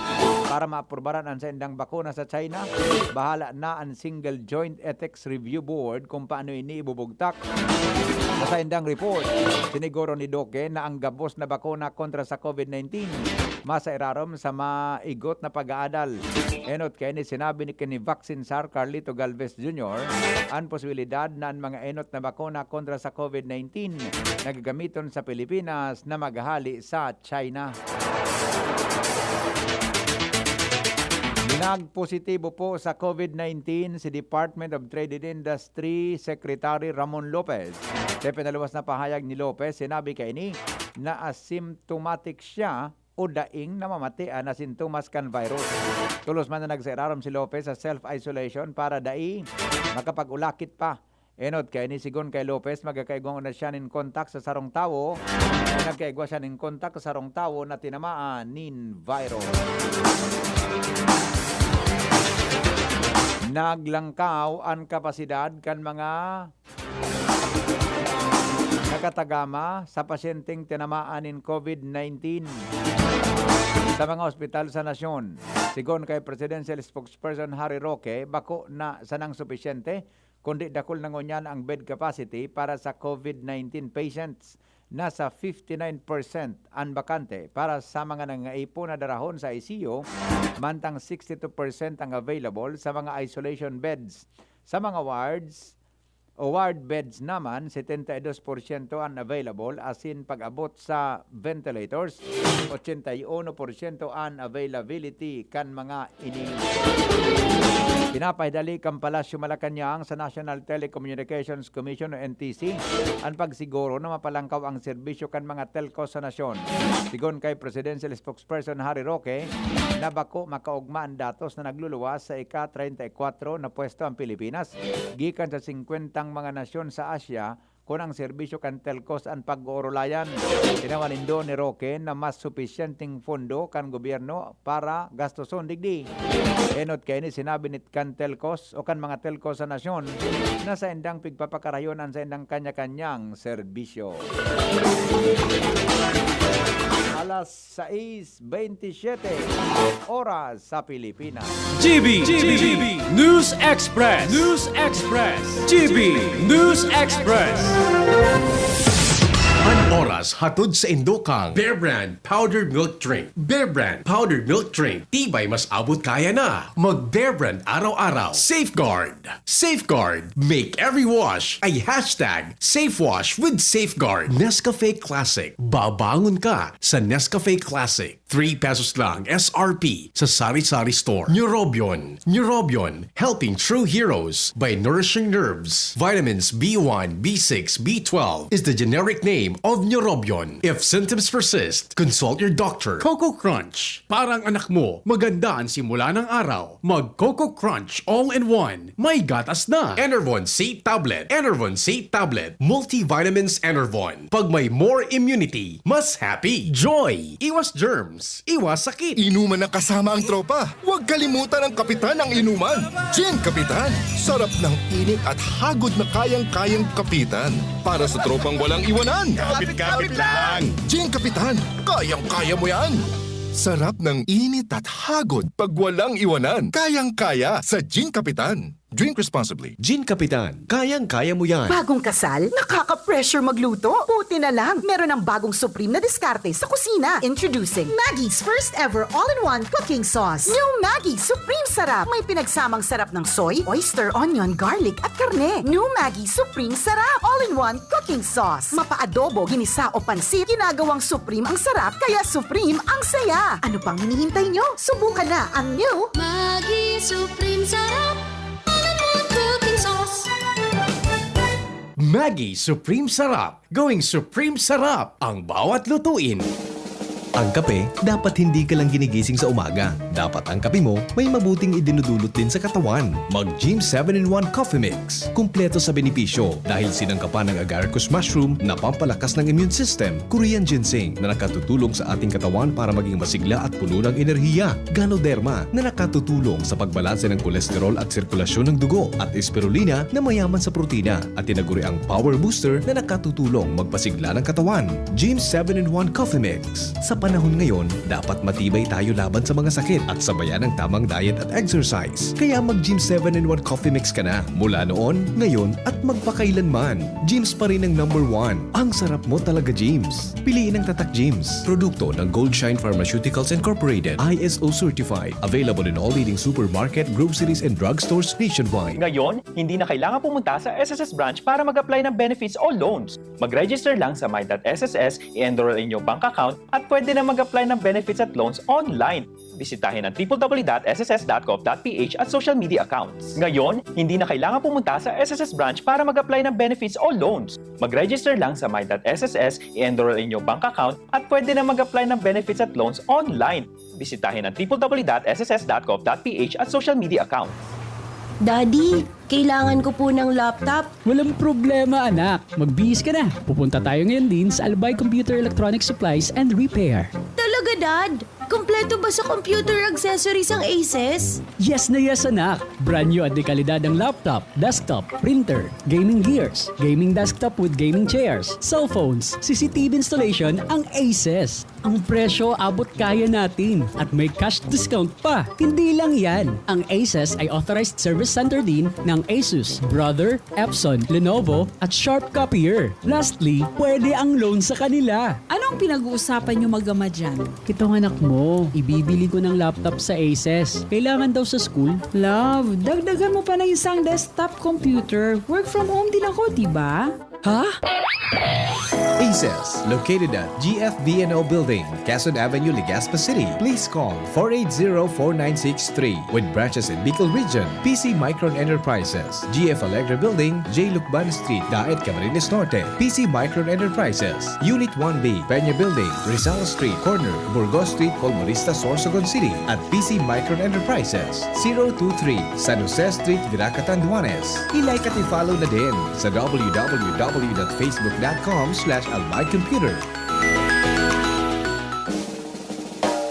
para maaprubaran ang sendang bakuna sa China. Bahala na ang Single Joint Ethics Review Board kung paano ini ibubugtak. Sa indang report, siniguro ni Duque na ang gabos na bakuna kontra sa COVID-19 masairarom sa maigot na pag-aadal. Enot kay ni sinabi ni Vaccine Czar Carlito Galvez Jr. ang posibilidad na ang mga enot na bakuna kontra sa COVID-19 nagagamiton sa Pilipinas na maghali sa China. Nagpositibo po sa COVID-19 si Department of Trade and Industry Secretary Ramon Lopez. Sa pinaluwas na pahayag ni Lopez, sinabi kay ni na asymptomatic siya o daing namamatian na sintomas kan virus. Tulos man na nagsairaram si Lopez sa self-isolation para daing makapag-ulakit pa. Enod kay ni sigon kay Lopez magkakaigwang na siya nin kontak sa sarong tawo. Nagkaigwa siya nin kontak sa sarong tawo na tinamaan nin virus. Naglangkaw ang kapasidad kan mga nakatagama sa pasyenteng tinamaan ng COVID-19 sa mga ospital sa nasyon. Sigon kay Presidential Spokesperson Harry Roque, bako na sanang supisyente kundi dakol na ngunyan ang bed capacity para sa COVID-19 patients. Nasa 59% ang bakante para sa mga nangaipo na darahon sa ICU, mantang 62% ang available sa mga isolation beds. Sa mga wards o ward beds naman, 72% ang available asin pag-abot sa ventilators, 81% ang availability kan mga ini. Pinapaidali kang Palasyo Malacanang sa National Telecommunications Commission o NTC ang pagsiguro na mapalangkaw ang serbisyo kan mga telco sa nasyon. Sigon kay Presidential Spokesperson Harry Roque, na bako makaugma ang datos na nagluluwas sa ika-34 na pwesto ang Pilipinas, gikan sa 50 mga nasyon sa Asia kung ang serbisyo kan telcos ang pag-uurulayan. Tinawanindo ni Roque na mas supisyenteng fondo kan gobyerno para gastoson digdi. Enot kay ni sinabi ni kan telcos o kan mga telcos sa nasyon na sa endang pigpapakarayonan sa endang kanya-kanyang serbisyo. Alas 6:27 oras sa Pilipinas. GB News Express. GB News Express. Ang oras gatas hatod sa Indokang. Bear Brand Powdered Milk Drink. Bear Brand Powdered Milk Drink. Tibay mas abot kaya na. Mag Bear Brand araw-araw. Safeguard. Safeguard. Make every wash ay hashtag SafeWash with Safeguard. Nescafe Classic. Babangon ka sa Nescafe Classic. 3 pesos lang SRP sa Sari-Sari Store. Neurobion. Neurobion. Helping true heroes by nourishing nerves. Vitamins B1, B6, B12 is the generic name of Neurobion. If symptoms persist, consult your doctor. Coco Crunch. Parang anak mo, maganda ang simula ng araw. Mag Coco Crunch all-in-one. May gatas na. Enervon C Tablet. Enervon C Tablet. Multivitamins Enervon. Pag may more immunity, mas happy. Joy. Iwas germs. Iwas sakit. Inuman na kasama ang tropa. Huwag kalimutan ang kapitan ng inuman. Gin Kapitan. Sarap ng init at hagod na kayang-kayang kapitan. Para sa tropang walang iwanan. Kapit-kapit lang. Gin Kapitan. Kayang-kaya mo yan. Sarap ng init at hagod pag walang iwanan. Kayang-kaya sa Gin Kapitan. Drink responsibly. Gin Kapitan, kayang-kaya mo yan. Bagong kasal? Nakaka-pressure magluto? Buti na lang, meron ng bagong Supreme na diskarte sa kusina. Introducing Maggie's first ever all-in-one cooking sauce. New Maggie Supreme Sarap. May pinagsamang sarap ng soy, oyster, onion, garlic at karne. New Maggie Supreme Sarap. All-in-one cooking sauce. Mapa-adobo, ginisa o pansit, ginagawang Supreme ang sarap, kaya Supreme ang saya. Ano pang hinihintay nyo? Subukan na ang new Maggie Supreme Sarap. Cooking sauce. Maggie Supreme Sarap. Going Supreme Sarap ang bawat lutuin. Ang kape, dapat hindi ka lang ginigising sa umaga. Dapat ang kape mo may mabuting idinudulot din sa katawan. Mag Gym 7-in-1 Coffee Mix. Kumpleto sa benepisyo dahil sinangkapan ng agaricus mushroom na pampalakas ng immune system, Korean ginseng na nakatutulong sa ating katawan para maging masigla at puno ng enerhiya, Ganoderma na nakatutulong sa pagbalanse ng kolesterol at sirkulasyon ng dugo, at spirulina na mayaman sa protina, at tinaguri ang Power Booster na nakatutulong magpasigla ng katawan. Gym 7-in-1 Coffee Mix. Sa panahon ngayon, dapat matibay tayo laban sa mga sakit at sabayan ng tamang diet at exercise. Kaya mag-Gym 7-in-1 Coffee Mix ka na. Mula noon, ngayon, at magpakailanman. Gyms pa rin ang #1. Ang sarap mo talaga, Gyms. Piliin ang Tatak Gyms. Produkto ng Goldshine Pharmaceuticals Incorporated. ISO certified. Available in all leading supermarket, groceries, and drugstores nationwide. Ngayon, hindi na kailangan pumunta sa SSS branch para mag-apply ng benefits o loans. Mag-register lang sa my.sss, i-enroll in your bank account, at pwede na mag-apply ng benefits at loans online. Bisitahin ang www.sss.gov.ph at social media accounts. Ngayon, hindi na kailangan pumunta sa SSS branch para mag-apply ng benefits o loans. Mag-register lang sa my.sss, i-enroll in your bank account, at pwede na mag-apply ng benefits at loans online. Bisitahin ang www.sss.gov.ph at social media accounts. Daddy, kailangan ko po ng laptop. Walang problema, anak. Magbihis ka na. Pupunta tayo ngayon din sa Albay Computer Electronic Supplies and Repair. Talaga, Dad? Kompleto ba sa computer accessories ang Aces? Yes na yes, anak. Brand new at de kalidad ang laptop, desktop, printer, gaming gears, gaming desktop with gaming chairs, cellphones, CCTV installation ang Aces. Ang presyo abot kaya natin at may cash discount pa. Hindi lang yan. Ang Aces ay authorized service center din ng Asus, Brother, Epson, Lenovo at Sharp Copier. Lastly, pwede ang loan sa kanila. Anong pinag-uusapan nyo mag-ama dyan? Itong anak mo, ibibili ko ng laptop sa Aces. Kailangan daw sa school. Love, dagdagan mo pa ng isang desktop computer. Work from home din ako, diba? Ha? Aces, located at GFB&O Building, Quezon Avenue, Legazpi City. Please call 480-4963 with branches in Bicol Region, PC Micron Enterprises, GF Allegra Building, J. Lucban Street, Daet, Camarines Norte, PC Micron Enterprises, Unit 1B, Peña Building, Rizal Street, Corner, Burgos Street, Colmonista, Sorsogon City, at PC Micron Enterprises, 023 San Jose Street, Viraca, Tanduanes. I-like at i-follow na din sa www.facebook.com/albaycomputer.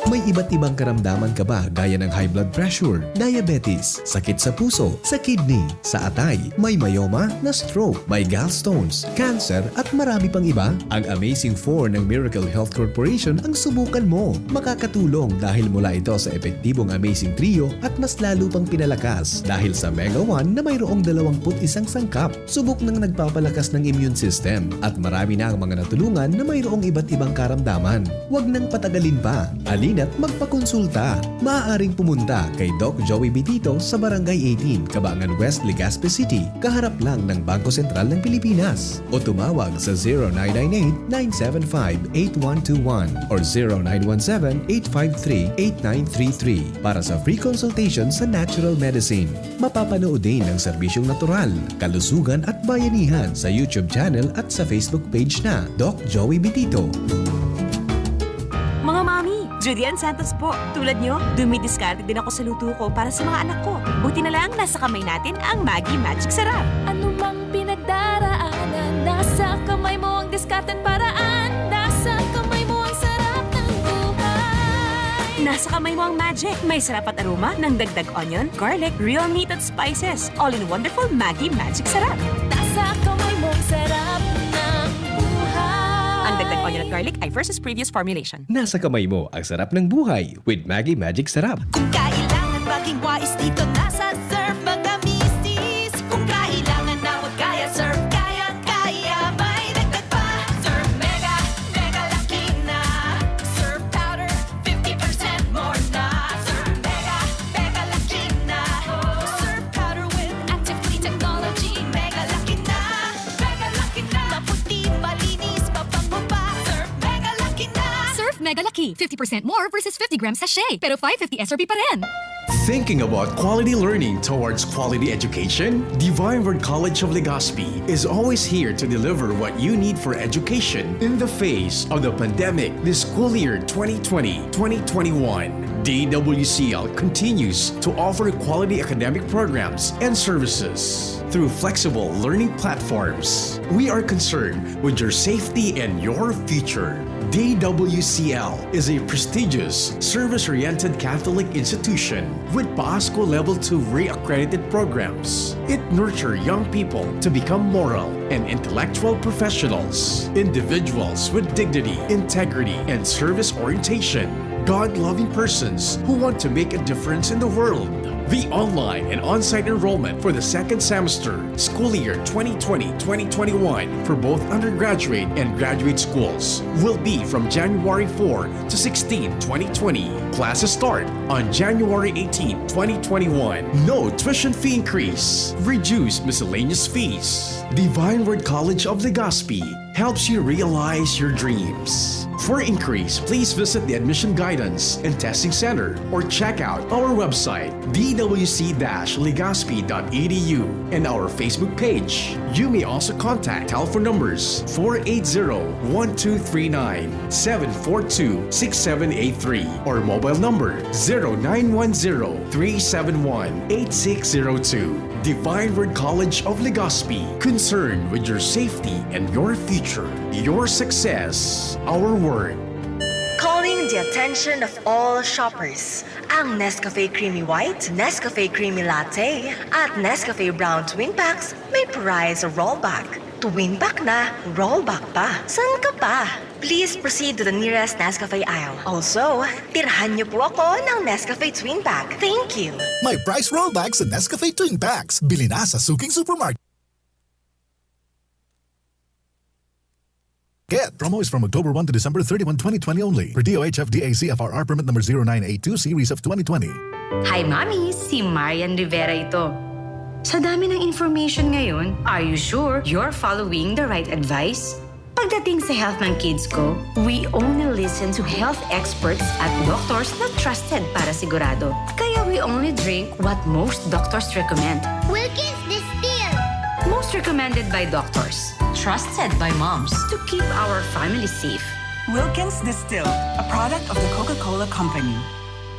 May iba't ibang karamdaman ka ba gaya ng high blood pressure, diabetes, sakit sa puso, sa kidney, sa atay, may myoma na stroke, may gallstones, cancer at marami pang iba? Ang Amazing 4 ng Miracle Health Corporation ang subukan mo. Makakatulong dahil mula ito sa epektibong Amazing Trio at mas lalo pang pinalakas dahil sa Mega 1 na mayroong 21 sangkap. Subok ng nagpapalakas ng immune system at marami na ang mga natulungan na mayroong iba't ibang karamdaman. Huwag nang patagalin pa. Alina't magpakonsulta. Maaaring pumunta kay Doc Joey Bitito sa Barangay 18, Cabangan West, Legazpi City, kaharap lang ng Bangko Sentral ng Pilipinas. O tumawag sa 0998-975-8121 or 0917-853-8933 para sa free consultation sa natural medicine. Mapapanood din ang serbisyong natural, kalusugan at bayanihan sa YouTube channel at sa Facebook page na Doc Joey Bitito. Mga mami, Julian Santos po. Tulad nyo, dumidiskarte din ako sa luto ko para sa mga anak ko. Buti na lang nasa kamay natin ang Maggi Magic Sarap. Ano mang pinagdaraanan, nasa kamay mo ang diskarte't paraan. Nasa kamay mo ang sarap ng buhay. Nasa kamay mo ang magic. May sarap at aroma ng dagdag onion, garlic, real meat at spices. All in wonderful Maggi Magic Sarap. Nasa kamay mo ang sarap ng buhay. Ang dagdag onion at garlic ay versus previous formulation. Nasa kamay mo ang sarap ng buhay with Maggi Magic Sarap. Kung kailangan maging wais dito nasa Surf mga misis. Kung kailangan na huwag kaya Surf kaya may dagdag pa. Surf Mega, Mega Laki na. Surf Powder, 50% more na. Surf Mega, Mega Laki na. Surf Powder with active clean technology. Mega Laki na, Mega Laki na. Maputi, malinis, pabango pa. Surf Mega Laki na. Surf Mega Lucky, 50% more versus 50 grams sachet. Pero 550 SRP pa rin. Thinking about quality learning towards quality education? Divine Word College of Legazpi is always here to deliver what you need for education in the face of the pandemic this school year 2020-2021. DWCL continues to offer quality academic programs and services through flexible learning platforms. We are concerned with your safety and your future. DWCL is a prestigious, service-oriented Catholic institution with PASCO Level 2 re-accredited programs. It nurtures young people to become moral and intellectual professionals, individuals with dignity, integrity, and service orientation, God-loving persons who want to make a difference in the world. The online and on-site enrollment for the second semester, school year 2020-2021 for both undergraduate and graduate schools will be from January 4 to 16, 2020. Classes start on January 18, 2021. No tuition fee increase. Reduced miscellaneous fees. Divine Word College of Legazpi helps you realize your dreams. For inquiries, please visit the Admission Guidance and Testing Center or check out our website dwc-legazpi.edu and our Facebook page. You may also contact telephone numbers 480-1239, 742-6783 or mobile number 0910-371-8602. Divine Word College of Legazpi, concerned with your safety and your future, your success, our word. Calling the attention of all shoppers. Ang Nescafe Creamy White, Nescafe Creamy Latte, at Nescafe Brown Twin Packs may prize rollback. Twin pack na, rollback pa. San ka pa? Please proceed to the nearest Nescafe aisle. Also, tirhan niyo po ako ng Nescafe Twin Pack. Thank you. May price rollback sa Nescafe Twin Packs. Bili na sa suking supermarket. Promo is from October 1 to December 31, 2020 only. For DOH FDA CFRR permit number 0982 series of 2020. Hi, Mami! Si Marian Rivera ito. Sa dami ng information ngayon, are you sure you're following the right advice? Pagdating sa health ng kids ko, we only listen to health experts at doctors na trusted para sigurado. Kaya we only drink what most doctors recommend. Wilkins Distill. Most recommended by doctors. Trusted by moms. To keep our family safe. Wilkins Distilled, a product of the Coca-Cola Company.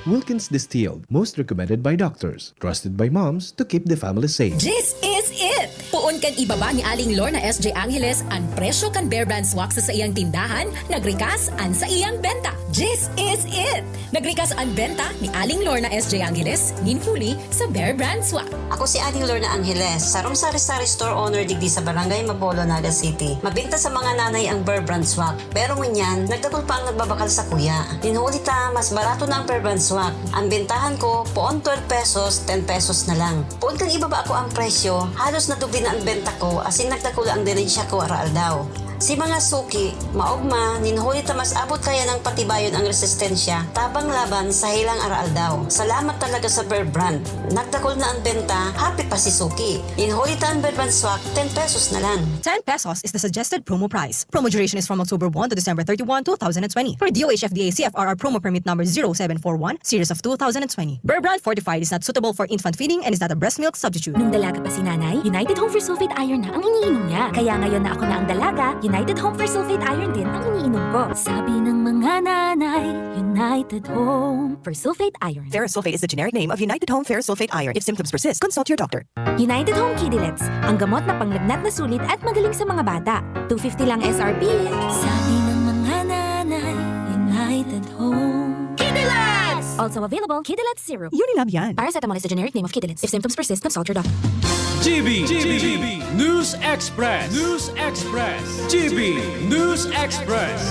Wilkins Distilled, most recommended by doctors, trusted by moms to keep the family safe. This is it! Puon Puon kan ibaba ni Aling Lorna SJ Angeles ang presyo kan Bear Brand Swak sa iyang tindahan, nagrikas an sa iyang benta. This is it! Nagrikas ang benta ni Aling Lorna SJ Angeles, ninhuli sa Bear Brand Swak. Ako si Aling Lorna Angeles, sarong sari-sari store owner digdi sa Barangay Mabolo, Naga City. Mabinta sa mga nanay ang Bear Brand Swak. Pero ngunyan, nagdakol pa ang nagbabakal sa kuya. Ninhuli ta, mas barato na ang Bear Brand Swak. Ang bentahan ko, poon 12 pesos, 10 pesos na lang. Poon kang ibaba ako ang presyo, halos nadubli na ang benta ko, asin nagdakula ang dirensya ko araal daw. Si mga suki, maugma, ninhuli ta mas abot kaya ng patibayon ang resistensya, tabang laban sa hilang araal daw. Salamat talaga sa Bear Brand. Nagdakol na ang benta, happy pa si suki. Ninhuli ta ang Bear Brand Swak, 10 pesos na lang. 10 pesos is the suggested promo price. Promo duration is from October 1 to December 31, 2020. For DOH FDA CFRR promo permit number 0741, series of 2020. Bear Brand Fortified is not suitable for infant feeding and is not a breast milk substitute. Nung dalaga pa si nanay, United Home for Sulfate Iron na ang iniinom niya. Kaya ngayon na ako na ang dalaga, United Home for Sulfate Iron din ang iniinom ko. Sabi ng mga nanay, United Home for Sulfate Iron. Ferrosulfate is the generic name of United Home Ferrosulfate Iron. If symptoms persist, consult your doctor. United Home Kidilets, ang gamot na panglagnat na sulit at magaling sa mga bata. $250 lang SRP. Sabi ng mga nanay, United Home Kidilets! Also available, Kidilets Syrup. Unilab yan. Paracetamol is the generic name of Kidilets. If symptoms persist, consult your doctor. GB News Express. GB News Express.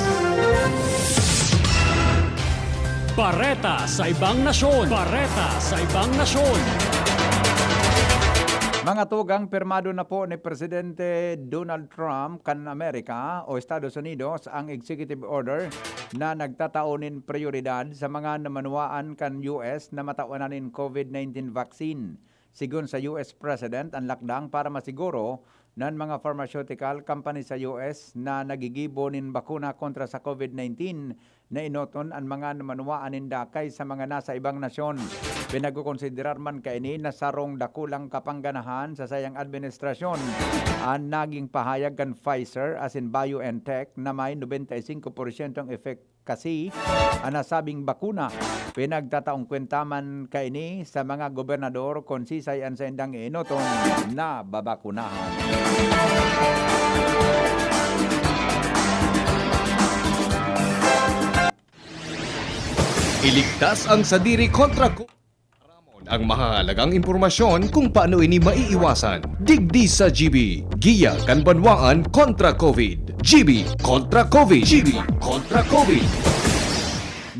Bareta sa ibang nasyon. Mga tugang, pirmado na po ni Presidente Donald Trump kan Amerika o Estados Unidos ang executive order na nagtataunin prioridad sa mga namanuaan kan US na mataunanin COVID-19 vaccine. Sigun sa US President, ang lakdang para masiguro ng mga pharmaceutical company sa US na nagigibonin bakuna kontra sa COVID-19 na inoton ang mga namanuaan indakay sa mga nasa ibang nasyon. Pinagkukonsiderar man kaini na sarong dakulang kapangganahan sa sayang administrasyon ang naging pahayag kan Pfizer as in BioNTech na may 95% ang efficacy ang nasabing bakuna. Pinagtataong kwentaman kaini sa mga gobernador kung sisay ang sa indang inoton na babakunahan. Iligtas ang sadiri kontra Ramon ang mahalagang impormasyon kung paano ini maiiwasan. Digdi sa GB, Giya Kanbanwaan kontra COVID. GB kontra COVID. GB kontra COVID.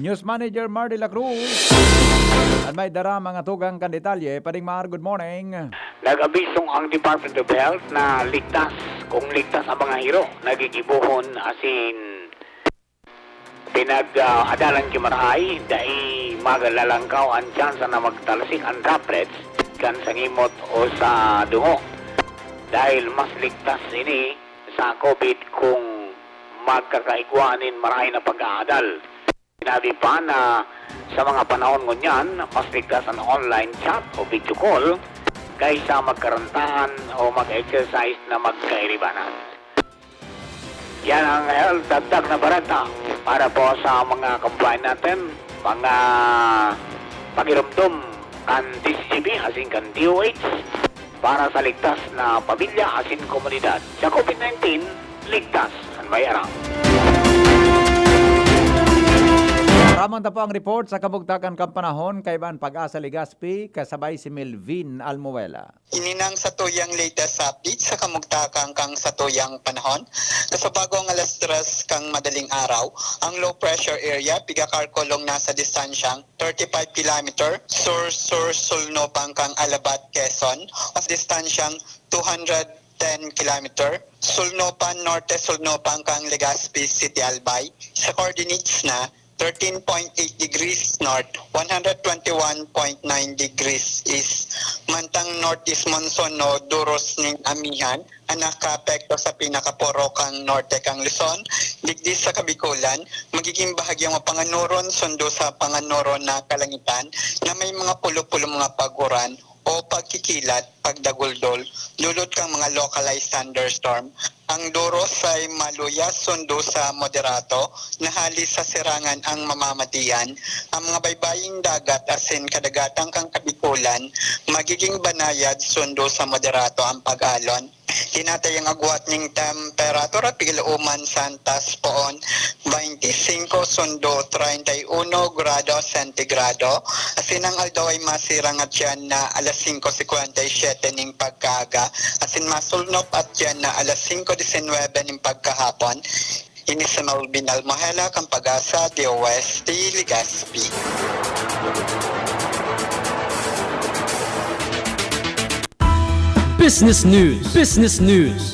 News Manager Mar de la Cruz. At may dara mga tugang kan detalye. Pading Mar, good morning. Nag-abisong ang Department of Health na ligtas. Kung ligtas ang mga hiro, nagigibuhon asin pinag-adalan kimarahay dahil magalalangkaw ang tsansa na magtalasik ang droplets kan sa ngimot o sa dungo. Dahil mas ligtas ini sa COVID kung magkakaigwanin marahay na pag-aadal. Sinabi pa na sa mga panahon ngunyan, mas ligtas ang online chat o video call kaysa magkarantahan o mag-exercise na magkairibanan. Yan ang health dagdag na barata para po sa mga kababayan natin, mga pagirumdum kan DCCB asin kan DOH para sa ligtas na pamilya asin komunidad. Sa COVID-19, ligtas ang bayarang. Ramon ta po ang report sa kabugtakan kang panahon kay Ban Pag-asa Legazpi kasabay si Melvin Almuela. Ininang sa tuyang latest update sa kamugtakan kang sa tuyang panahon. Kasabago ang alas 3 kang madaling araw, ang low pressure area pigakarkolong nasa distansyang 35 km sur-sulno pang Alabat, Quezon, at distansyang 210 km Sulnopan Norte Sulnopan kang Legazpi City, Albay. Sa coordinates na 13.8 degrees north, 121.9 degrees east. Mantang northeast monsoon no duros ning amihan, ang nakapekto sa pinakaporo kang norte kang Luzon, digdi sa Kabikulan, magiging bahagyang mapanganuron sundo sa panganuron na kalangitan na may mga pulo-pulo mga paguran o pagkikilat, pagdaguldol, dulot kang mga localized thunderstorm. Ang Duros ay maluya sundo sa moderato, nahali sa sirangan ang mamamatian, ang mga baybaying dagat asin kadagatang kang kabikulan, magiging banayad sundo sa moderato ang pag-alon. Hinatay ang agwat ng temperatura pigilauman Santas poon 25 sundo 31 grado sentigrado. Asin ang aldaw ay masirang at yan na alas 5:57 ng pagkaaga. Asin masulnop at yan na alas 5:19 ng pagkahapon. Ini sa Malvin Almohela, kang Pag-asa, DOST, Legazpi. Business News. Business News.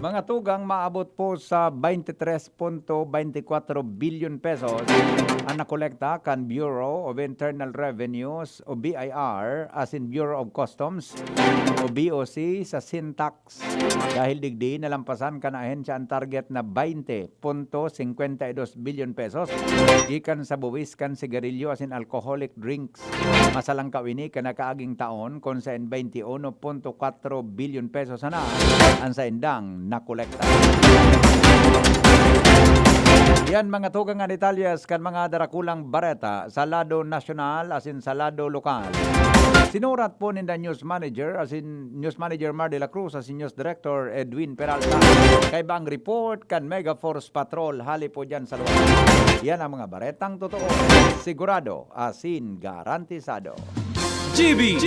Mga tugang maabot po sa 23.24 billion pesos ang nakolekta kan Bureau of Internal Revenues o BIR as in Bureau of Customs o BOC sa Sintax. Dahil digdi nalampasan kan ahensya ang target na 20.52 billion pesos gikan sa buwis kan sigarilyo as in alcoholic drinks. Masalang kawini kan nakaaging taon kung sa 21.4 billion pesos na ang sa indang nakolekta. Yan mga tugang nga detalyes kan mga darakulang bareta sa lado nasyonal as in sa lado lokal. Sinurat po ninda News Manager as in News Manager Mar de la Cruz as in News Director Edwin Peralta. Kay bang report kan Mega Force Patrol hali po dyan sa lugar. Yan ang mga baretang totoo. Sigurado as in garantisado. GB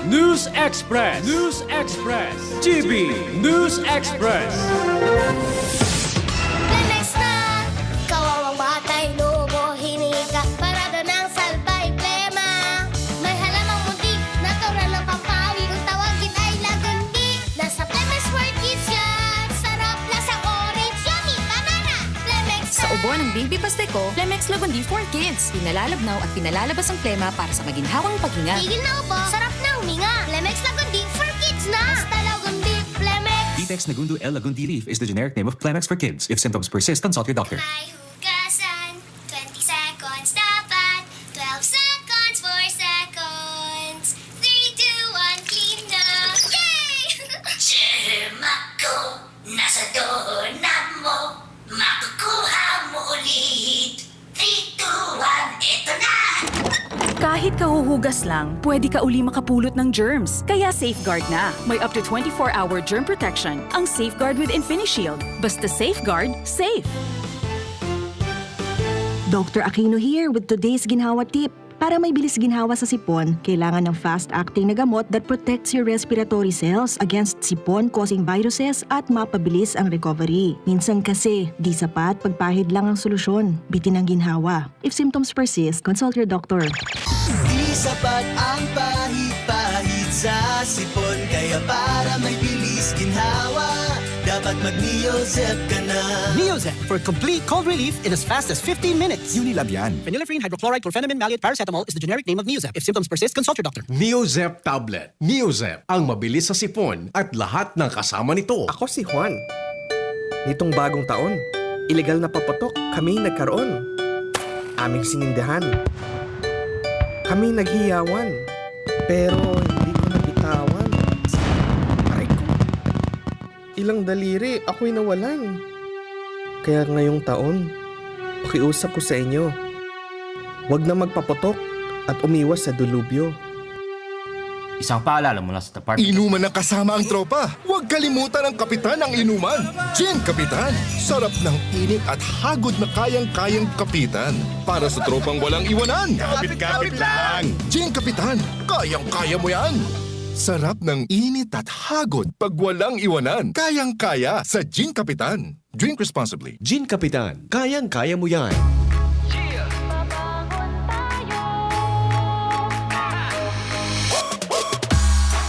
News Express. News Express. GB News Express. Next na, kawawang batay, lobo, hinika, parada ng salbay, plema. May halamang muntik, natural ng pampawi, kung tawagin ay lagundi. Nasa Plemex for Kids yan, sarap lasang orange, yummy, banana, Plemex Sa ubo ng Baby Pasteco, Plemex Lagundi for Kids. Pinalalabnaw at pinalalabas ang plema para sa maginhawang paghinga. Tigil na ubo, sarap na huminga. Plemex Lagundi for Kids na. Basta Lagundi, Plemex. Vitex Nagundu L. Lagundi Leaf is the generic name of Plemex for kids. If symptoms persist, consult your doctor. May hugasan, 20 seconds dapat, 12 seconds, 4 seconds, 3, 2, 1, clean na. Yay! Germa ko, nasa doorknob mo, makukuha mo ulit. 3, 2, 1, eto na! Kahit kahuhugas lang, pwede ka uli makapulot ng germs. Kaya Safeguard na. May up to 24-hour germ protection ang Safeguard with InfiniShield. Basta Safeguard, safe. Dr. Aquino here with today's ginhawa tip. Para may bilis ginhawa sa sipon, kailangan ng fast-acting na gamot that protects your respiratory cells against sipon-causing viruses at mapabilis ang recovery. Minsan kasi, di sapat pagpahid lang ang solusyon. Bitin ang ginhawa. If symptoms persist, consult your doctor. Di sapat ang pahid-pahid sa sipon, kaya para may bilis ginhawa, dapat mag-Neozep ka na. Neozep for complete cold relief in as fast as 15 minutes. Unilab yan. Phenylephrine, hydrochloride, chlorphenamine, maleate, paracetamol is the generic name of Neozep. If symptoms persist, consult your doctor. Neozep Tablet. Neozep, ang mabilis sa sipon at lahat ng kasama nito. Ako si Juan. Nitong bagong taon, ilegal na papatok kami nagkaroon. Aming sinindahan. Kami naghiyawan. Pero hindi ko nabitawan. Aray ko. Ilang daliri ako'y nawalan. Kaya ngayong taon, pakiusap ko sa inyo, huwag na magpapatok at umiwas sa dulubyo. Isang paalala mula sa department. Inuman ng kasama ang tropa. Huwag kalimutan ang kapitan ng inuman. Gin Kapitan. Sarap ng init at hagod na kayang-kayang kapitan. Para sa tropang walang iwanan. Kapit-kapit lang. Gin Kapitan. Kayang-kaya mo yan. Sarap ng init at hagod pag walang iwanan. Kayang-kaya sa Gin Kapitan. Drink responsibly. Gin Kapitan. Kayang-kaya mo yan.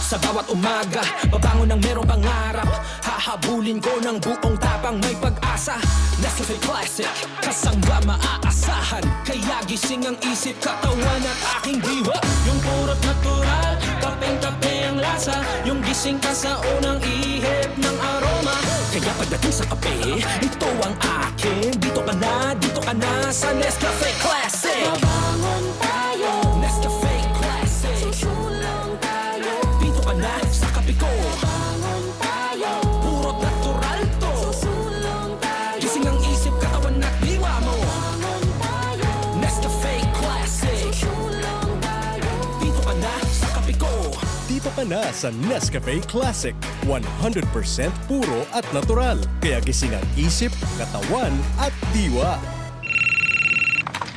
Sa bawat umaga, babangon ng merong pangarap. Hahabulin ko ng buong tapang may pag-asa. Nescafe Classic, kasangga maaasahan. Kaya gising ang isip, katawan at aking diwa. Yung purot natural, kapeng-kape ang lasa. Yung gising ka sa unang ihip ng aroma. Kaya pagdating sa kape, ito ang akin. Dito ka na sa Nescafe Classic. Babangon tayo, Nescafe Classic. Susulang tayo, dito ka na sa kape ko. Babangon tayo. ka na sa Nescafe Classic. 100% puro at natural. Kaya gising ang isip, katawan at diwa.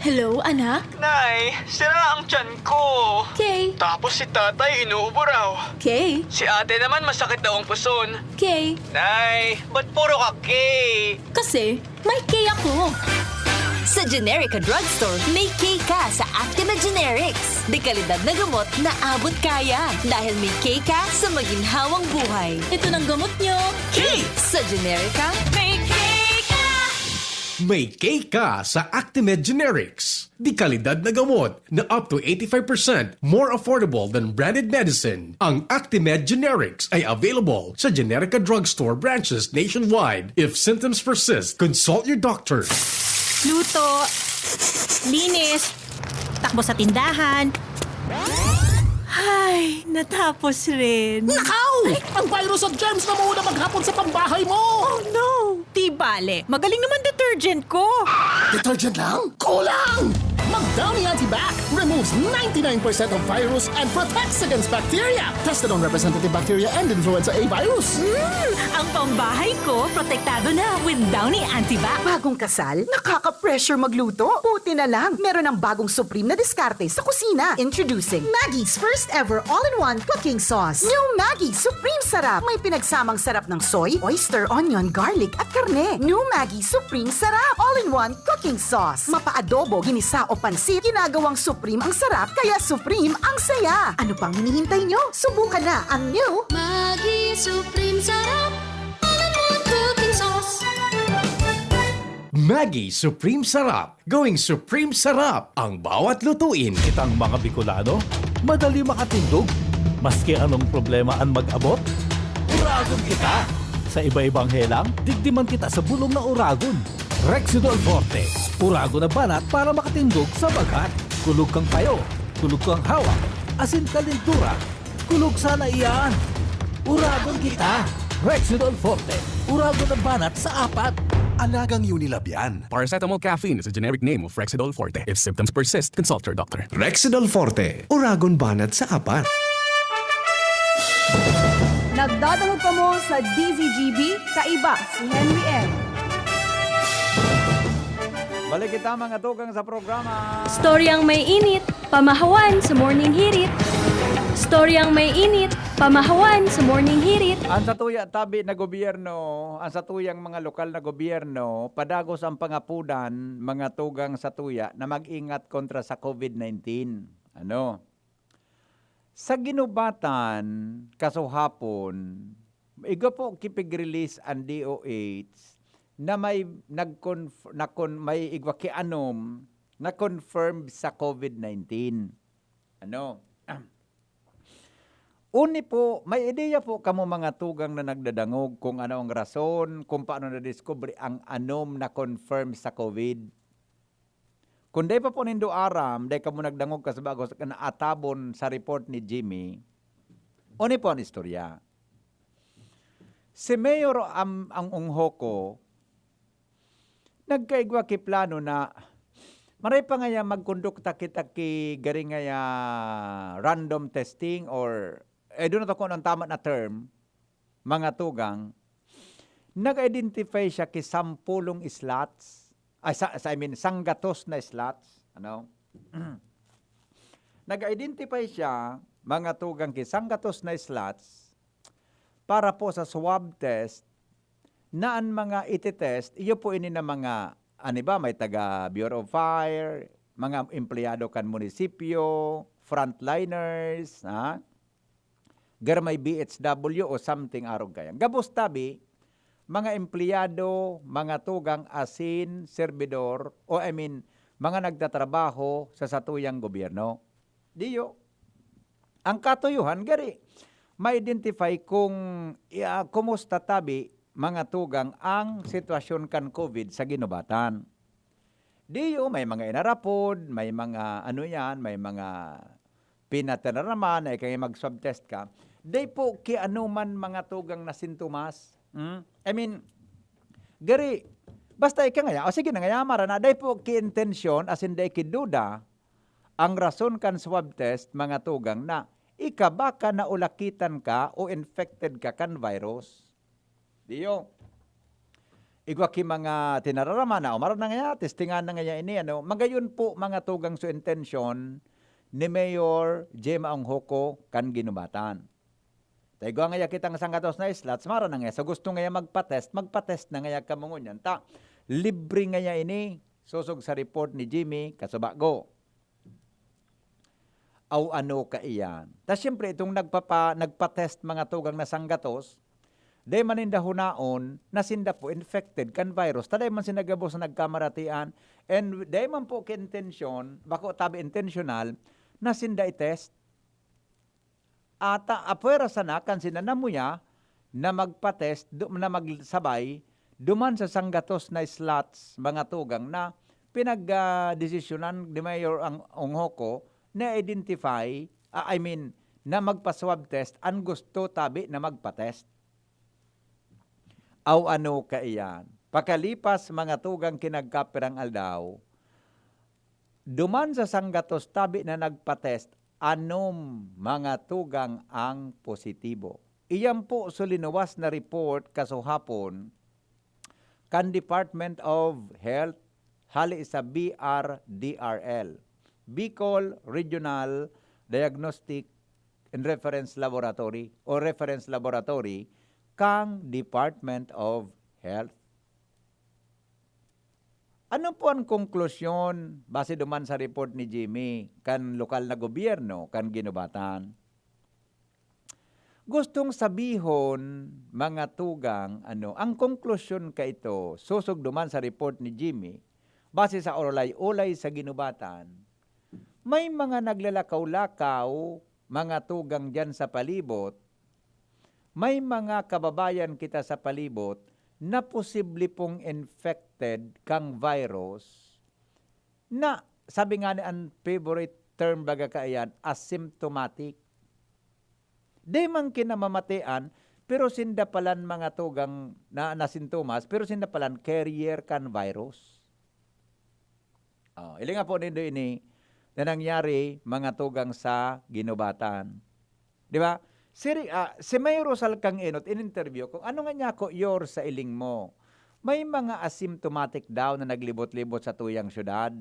Hello, anak? Nay, sira ang tiyan ko. Kay? Tapos si tatay inuubo raw. Kay? Si ate naman masakit daw ang puson. Kay? Nay, ba't puro ka Kay? Kasi may Kay ako. Sa Generica Drugstore, may K ka sa Actima Generics. Dekalidad na gamot na abot kaya. Dahil may K ka sa maginhawang buhay. Ito ng gamot nyo. K! Sa Generica, may K ka! May K ka sa Actimed Generics. Di kalidad na gamot na up to 85% more affordable than branded medicine. Ang Actimed Generics ay available sa Generica Drugstore branches nationwide. If symptoms persist, consult your doctor. Luto, linis, takbo sa tindahan. Ay, natapos rin. Nakaw! Ang virus at germs na muna maghapon sa pambahay mo! Oh no! Di bale, magaling naman detergent ko. Detergent lang? Kulang! Mag-Downy Antibac removes 99% of virus and protects against bacteria. Tested on representative bacteria and influenza A virus. Ang pambahay ko, protektado na with Downy Antibac. Bagong kasal? Nakaka-pressure magluto? Buti na lang, meron ng bagong supreme na diskarte sa kusina. Introducing Maggie's first ever all-in-one cooking sauce. New Maggie Supreme Sarap. May pinagsamang sarap ng soy, oyster, onion, garlic at karne. New Maggie Supreme Sarap. All-in-one cooking sauce. Mapa-adobo, ginisa o pansit, ginagawang supreme ang sarap, kaya supreme ang saya. Ano pang hinihintay nyo? Subukan na ang new Maggie Supreme Sarap. All-in-one cooking sauce. Maggie Supreme Sarap. Going Supreme Sarap ang bawat lutuin. Kitang mga Bicolano, madali makatindog. Maski anong problema ang mag-abot, uragon kita. Sa iba-ibang helang, digdiman kita sa bulong na uragon. Rexidol Forte, uragon na banat para makatindog sa bagat. Kulog kang payo, kulog kang hawak, asin kalintura, kulog sana iyan. Uragon kita. Rexidol Forte, uragon na banat sa apat. Alagang Unilab yan. Paracetamol caffeine is a generic name of Rexidol Forte. If symptoms persist, consult your doctor. Rexidol Forte, uragon banat sa apat. Nagdadahog pa mo sa DZGB, kaiba si Henry M. Balik kita mga tugang sa programa. Storyang may init, pamahawan sa morning hirit. Storyang may init, pamahawan sa morning hirit. Ang satuya tabi na gobyerno, ang satuyang mga lokal na gobyerno, padagos ang pangapudan, mga tugang satuya na mag-ingat kontra sa COVID-19. Ano? Sa ginubatan, kasuhapon, iga po kipig-release ang DOH na may may igwakianom na confirmed sa COVID-19. Ano? Uni po, may ideya po kamo mga tugang na nagdadangog kung ano ang rason, kung paano na-discover ang anom na confirmed sa COVID. Kung day pa po nindo aram, day ka mo nagdangog ka sa bagos na atabon sa report ni Jimmy, uni po ang istorya. Si Mayor ang ungho ko, nagkaigwa ki plano na maray pa nga magkondukta kita ki garing nga random testing or doon na to kung ang tama na term, mga tugang, nag-identify siya ki 10 slots, sanggatos na slots, ano? Nag-identify siya, mga tugang ki sanggatos na slots, para po sa swab test, na ang mga iti-test, iyo po ini na mga, may taga Bureau of Fire, mga empleyado kan munisipyo, frontliners, may BHW o something arog kaya. Gabos tabi, mga empleyado, mga tugang asin, servidor, mga nagtatrabaho sa satuyang gobyerno. Diyo, ang katuyuhan, gari, ma-identify kung kumusta tabi, mga tugang ang sitwasyon kan COVID sa ginubatan. Diyo, may mga inarapod, may mga may mga pinatanaraman, ay kayo mag-swab-test ka. Day po, man mga tugang na sintomas. Gari, basta ika ngaya, sige na ngaya, marana, day po ki-intensyon, as in day ki-duda, ang rason kan swab test, mga tugang na, ika baka naulakitan ka o infected ka kan virus. Diyo. Igwa ki mga tinararama na umaran na nga testingan na nga ini ano. Magayon po mga tugang so intention ni Mayor Jem Anghoko kan ginubatan. Tayo nga kitang sanggatos na slots, mara na nga. Sa gusto nga magpatest na nga kamungunyan. Ta, libre nga ini, susog sa report ni Jimmy Kasubago. Aw ano ka iyan. Ta siyempre itong nagpatest mga tugang na sanggatos, day man inda hunaon, nasinda po infected kan virus. Ta day man sinagabo sa nagkamaratian, and day man po ka-intention, bako tabi intentional, nasinda i-test. Ata apwera sana kan sinanamuya na magpatest, na magsabay, duman sa sanggatos na slots, mga tugang na pinag-desisyonan ni Mayor Anghoko na identify, na magpa-swab test, ang gusto tabi na magpatest. Aw ano ka iyan. Pakalipas mga tugang kinagkapirang aldaw, duman sa sanggatos tabi na nagpatest, anom mga tugang ang positibo. Iyan po sulinuwas na report kasuhapon kan Department of Health hali sa BRDRL, Bicol Regional Diagnostic and Reference Laboratory o Reference Laboratory kang Department of Health. Ano po ang konklusyon base duman sa report ni Jimmy kan lokal na gobyerno kan ginubatan? Gustong sabihon mga tugang ang konklusyon ka ito susog duman sa report ni Jimmy base sa ulay-ulay sa ginubatan. May mga naglalakaw-lakaw mga tugang diyan sa palibot. May mga kababayan kita sa palibot na posible pong infected kang virus na sabi nga ni ang favorite term baga kaayan, asymptomatic. Di man kinamamatian, pero sindapalan mga tugang na sintomas, pero sindapalan carrier kan virus. Ili nga po nindo ini na nangyari mga tugang sa ginubatan. Di ba? Si Mayor Rosal kang inot, in-interview kung ano nga niya ko yor sa iling mo. May mga asymptomatic daw na naglibot-libot sa tuyang syudad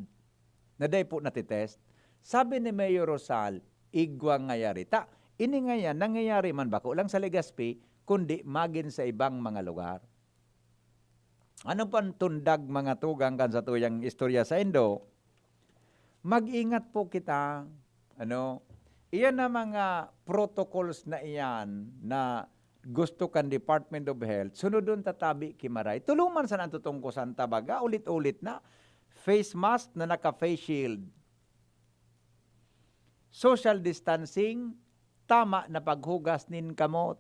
na day po natitest. Sabi ni Mayor Rosal, igwang ngayari. Ini nga yan, nangyayari man bako lang sa Legazpi, kundi magin sa ibang mga lugar. Ano pang tundag mga tugang kan sa tuyang istorya sa Indo? Mag-ingat po kita, iyan na mga protocols na iyan na gusto kan Department of Health, sunodon tatabi kimaray. Tuluman sa natutungkusan tabaga, ulit-ulit na. Face mask na naka-face shield. Social distancing, tama na paghugas nin kamot.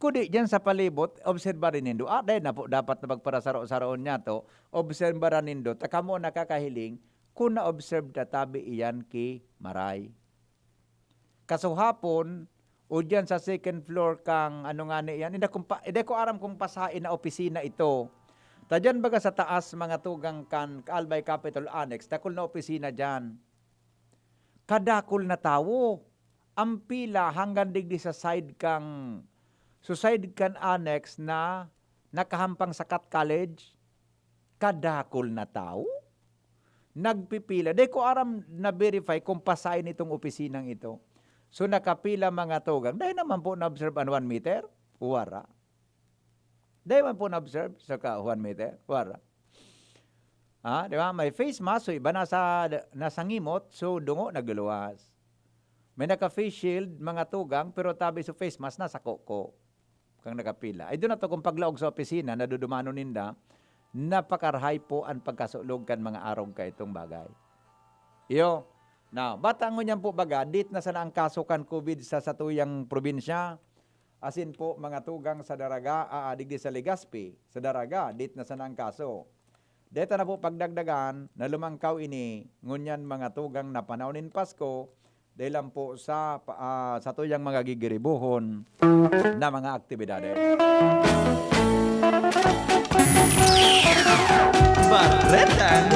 Kudi dyan sa palibot, obserbarin nindo. Dahil na po dapat na magparasaro-saroon niya to, obserbaran nindo, takamo nakakahiling, kung na-observe tatabi iyan ki maray. Kasuhapon, o dyan sa second floor kang iyan, hindi ko aram kung pasain na opisina ito. Tadyan baga sa taas mga tugang kan Albay Capitol Annex, takol na opisina dyan. Kadakol na tawo, ang pila hanggang digdi sa side kan annex na nakahampang sa Cat College, kadakol na tao. Nagpipila. Di ko aram na-verify kung pasain itong opisinang ito. So nakapila mga tugang. Dahil naman po na-observe ang 1 meter, wara. Dahil naman po na-observe sa 1 meter, wara. Di ba? May face mask, so iba nasa ngimot, so dungo nagluwas. May naka-face shield, mga tugang, pero tabi sa face mask, nasa koko. Kang nakapila. Ay doon na to kung paglaog sa opisina, nadudumano ninda, napakarhay po ang pagkasulog kan mga arong ka itong bagay. Iyo. Now, batangon niyan po baga, dit na sana ang kaso kan COVID sa satuyang probinsya. Asin po mga tugang sa Daraga, digdi sa Legazpi, sa Daraga, dit na sana ang kaso. Dito na po pagdagdagan na lumangkaw ini, ngunyan mga tugang na panahon Pasko, dahil lang po sa tuyang mga gigiribuhon na mga aktibidades. Barretan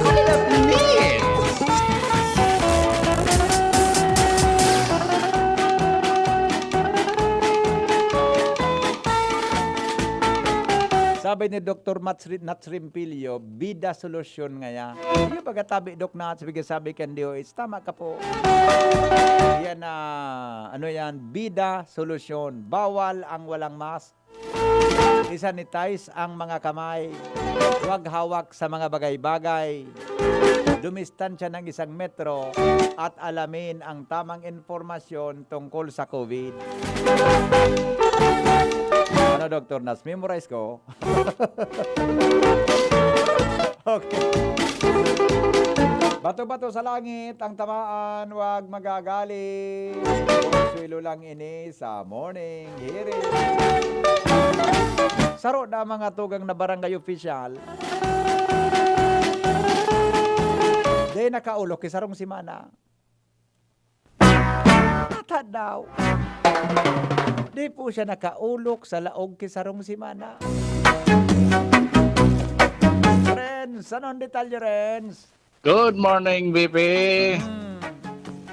Kulinapnit! Sabi ni Dr. Nats Rimpilio, bida solusyon nga ya. Yung pagkatabi, Doc Nats, sabi kan DOH, tama ka po. Yan na, bida solusyon. Bawal ang walang mask. Isanitize ang mga kamay. Huwag hawak sa mga bagay-bagay. Dumistansya ng 1 metro at alamin ang tamang informasyon tungkol sa COVID. Ano, Dr. Nas? Memorize ko. Okay. Bato-bato sa langit, ang tamaan, huwag magagalit. Suilo lang ini sa morning hearing. Saro na mga tugang na barangay official. Di nakaulok kisarong simana. Tata daw. Di po siya nakaulok sa laog kisarong simana. Renz, anong detalye, Renz? Good morning, BP.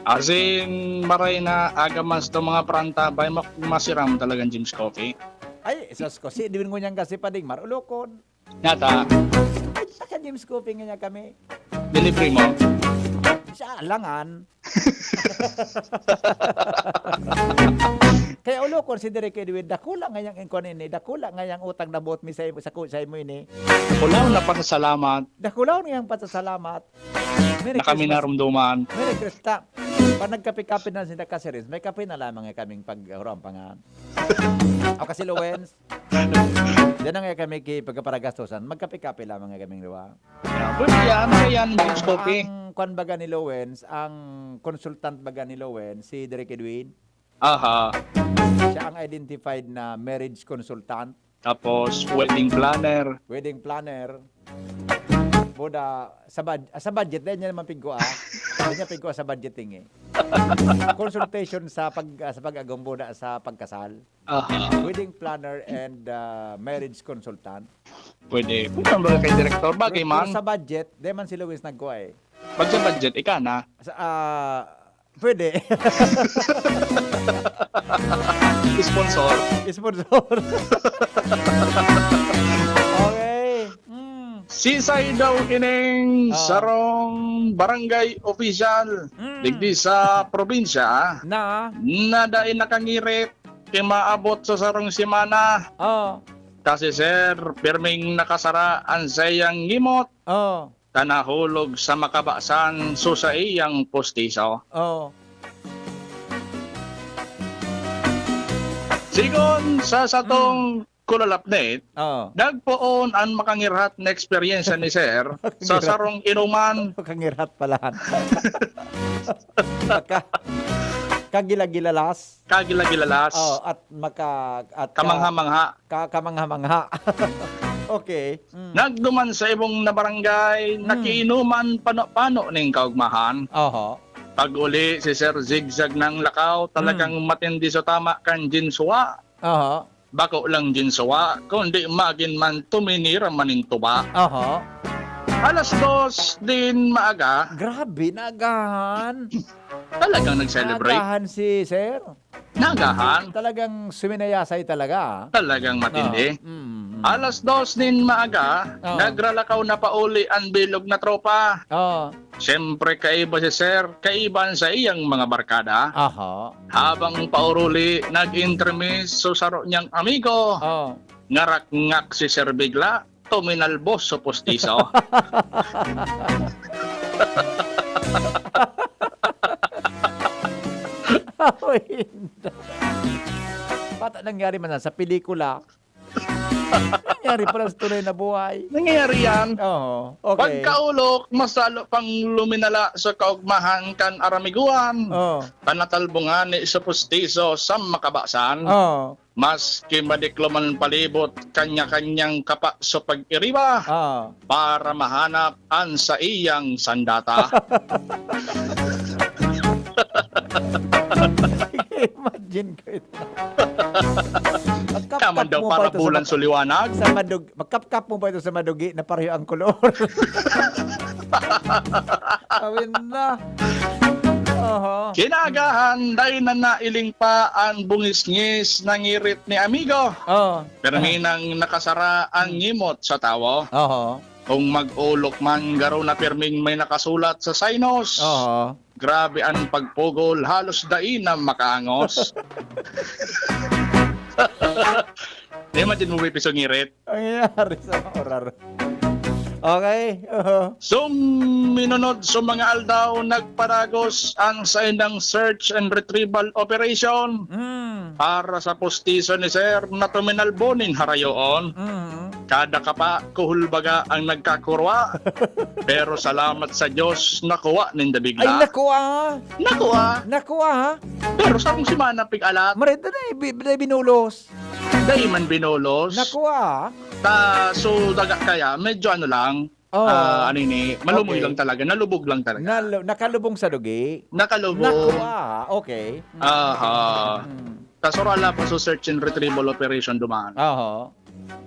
As in, maray na agamans to mga pranta, bay masiram talagang James Coffee. Ay, isos ko. Si, diwin ko niyang kasi pading marulokon. Nata, Ay, saka James Coping nga niya kami. delivery mo. Siya, alangan. Kaya ulokon si Derek Edwin, dakula nga niyang inkon ini, dakula nga niyang utang na buot mi sa imo ini. Kulaw na pasasalamat Dakulaw niyang pasasalamat. Merry na kami Christmas. narumduman. Merry Christmas. Pag nagkape-kape na sila kasiris, may kape na lamang nga kaming pag-rampangan. O kasi Lowens, yan nga kami pagkaparagastosan, magkape-kape lamang nga kaming diba? Pwede yan, James Coffee. Ang kwan baga ni Lowens, ang consultant baga ni Lowens, si Derek Edwin, Aha. siya ang identified na marriage consultant, Tapos, wedding planner. wedding planner, Buda, sa budget, dahil niya naman pigko Dahil niya pigko sa budgeting eh. Consultation sa pag-agong buda sa pagkasal. Aha. Wedding planner and marriage consultant. Pwede. Pwede ba kay Director? Bagay Pero man. sa budget, dahil man si Luis nagkuha eh. Pag sa budget, ika na. Pwede. Sponsor. Sponsor. Okay. Sisay daw kining sarong barangay official digdi sa probinsya na dain nakangirit kay maabot sa sarong simana. Kasi sir, pirming nakasara ang sayang ngimot. Tanahulog sa makabasan so sa iyang postiso. Sigon sa satong kulalapnet, nagpoon ang makangirhat na experience ni sir sa sarong inuman. Makangirhat pala. Kagilagilalas. Kagilagilalas. At kamangha-mangha. Kamangha-mangha. Okay. Nagduman sa ibong na barangay, nakiinuman pano-pano ning kaugmahan. Pag uli si Sir Zigzag ng lakaw, talagang matindi sa tama kan ginsuwa. Bako lang ginsuwa, kundi magin man tuminira maning tuba. 2:00 din maaga. Grabe, naagahan. Talagang nag-celebrate. Naagahan si Sir. Nagahan. Talagang suminayasay talaga. Talagang matindi. 2:00 din maaga, nagralakaw na pauli ang bilog na tropa. Siyempre kaiba si Sir, kaiban sa iyang mga barkada. Habang pauruli, nag-intermiss so saro niyang amigo. Ngarak-ngak si Sir bigla, tuminalbos sa postiso. Bata nangyari man sa pelikula. Nangyari pala sa tunay na buhay. Nangyari yan. Okay. Pagkaulok, mas lalo pang luminala sa kaugmahan kan aramiguan. Panatalbungan ni sa postiso sa makabasan. Maski madikloman palibot kanya-kanyang kapa sa pag-iriba para mahanap ang sa iyang sandata. Imagine ko ito. Kaman daw para bulan suliwanag. Magkap-kap mo pa ito sa madugi na pareho ang kolor. Awin na. Oho. Kinagahan, dahil na nailing pa ang bungis-ngis ng ngirit ni amigo. Oh. Perminang nakasara ang ngimot sa tawo. Oho. Kung mag-ulok man garo na perming may nakasulat sa sinos. Oho. Grabe ang pagpugol, halos dain na makaangos. Imagine mo may pisong ngirit. Ang nangyari sa orar. Okay. So, minunod sa mga aldaw, nagparagos ang saindang search and retrieval operation para sa postiso ni Sir na tuminalbonin harayoon. Kada kapa, kuhulbaga ang nagkakurwa. Pero salamat sa Diyos, nakuha ninda bigla. Ay, nakuha. Nakuha. Pero sa kung si Manapig alat. Marita na binulos. Dahil man binulos. Nakuha. So, daga kaya, medyo ano lang. Ano ini, malumoy lang talaga. Nalubog lang talaga. Nakalubong sa dugi. Nakalubog. Nakuha. Okay. Kasurala pa sa search and retrieval operation dumaan.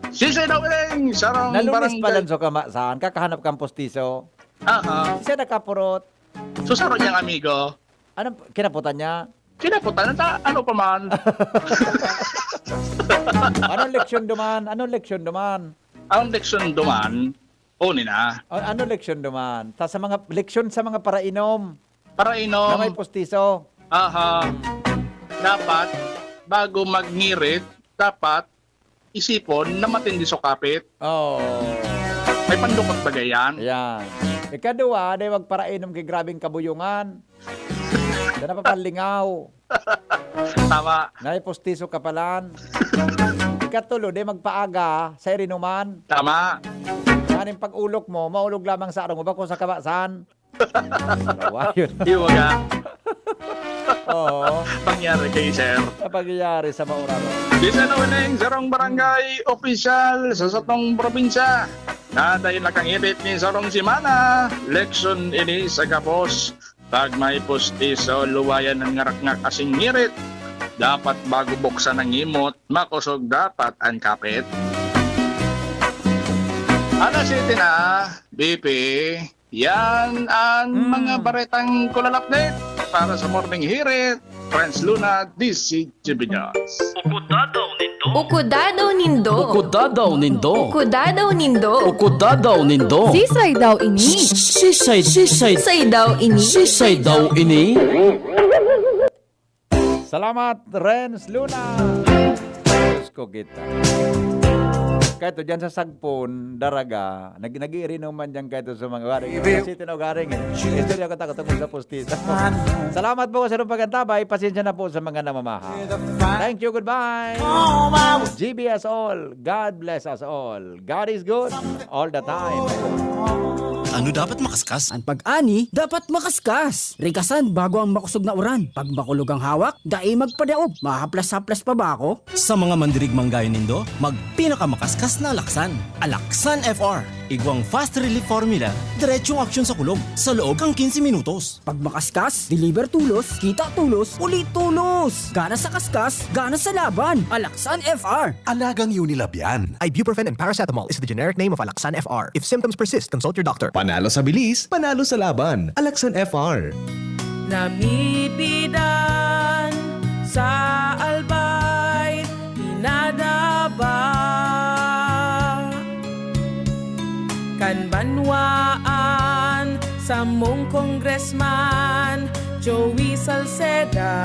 Sisay daw iling! Sarang Nalunis barangay. pa lang so saan? Kakahanap kang postiso. Siya nakapurot. So saro niyang amigo. Ano kinaputan niya? Kinaputan na ano pa man. Anong leksyon duman? Ang leksyon duman, ni na. Ano leksyon duman? Sa mga leksyon sa mga parainom. Parainom. Na may postiso. Dapat, bago magngirit, dapat isipon na matindi so kapit. May pandukot ba gayan? Yan. Ikadua, day magparainom kay grabing kabuyungan. Diyan na papalingaw. Tama. Nay postiso kapalan. Ikatulo, day magpaaga sa irinuman. Tama. Kaning pag-ulok mo, maulog lamang sa arong mo ba kung sa kabasan? Rawa yun. Iwaga. Oo. Pangyari kay Sir. Pangyari sa mauraro. Isa na uling sarong barangay official sa satong probinsya. Na dahil nakangirit ni sarong simana, leksyon ini sa kapos. Tag may postiso, luwayan ng ngarak-ngak asing ngirit. Dapat bago buksan ng imot, makusog dapat ang kapit. Ano city na, BP, yan ang mga baretang kulalapnit para sa morning hirit. Friends Luna, DCGB News. Ukudadaw nindo. Ukudadaw nindo. Ukudadaw nindo. Ukudadaw nindo. Sisay daw ini. Sisay. Sisay daw ini. Sisay daw ini. Salamat, Renz Luna. Diyos ko kita. Kahit dyan sa Sagpon, Daraga, nag-iiri naman dyan kahit sa mga garing. Kasi tinagaring eh. Istorya ko takot sa postita. Salamat po sa inyong pagkantabay. Pasensya na po sa mga namamaha. Thank you, goodbye. GBS all. God bless us all. God is good all the time. Ano dapat makaskas? Ang pag-ani, dapat makaskas. Rikasan bago ang makusog na uran. Pag makulog ang hawak, dai magpadaog. Mahaplas-haplas pa ba ako? Sa mga mandirigmang gaya nindo, magpinakamakaskas na Alaksan. Alaksan FR. Igwang fast relief formula, diretsong aksyon sa kulog. Sa loob kang 15 minutos. Pag makaskas, deliver tulos, kita tulos, ulit tulos. Gana sa kaskas, gana sa laban. Alaksan FR. Alagang Unilab yan. Ibuprofen and paracetamol is the generic name of Alaksan FR. If symptoms persist, consult your doctor. Panalo sa bilis, panalo sa laban. Alaksan FR. Namibidan sa albay, inadaba. Kanbanwaan sa mong congressman, Joey Salceda.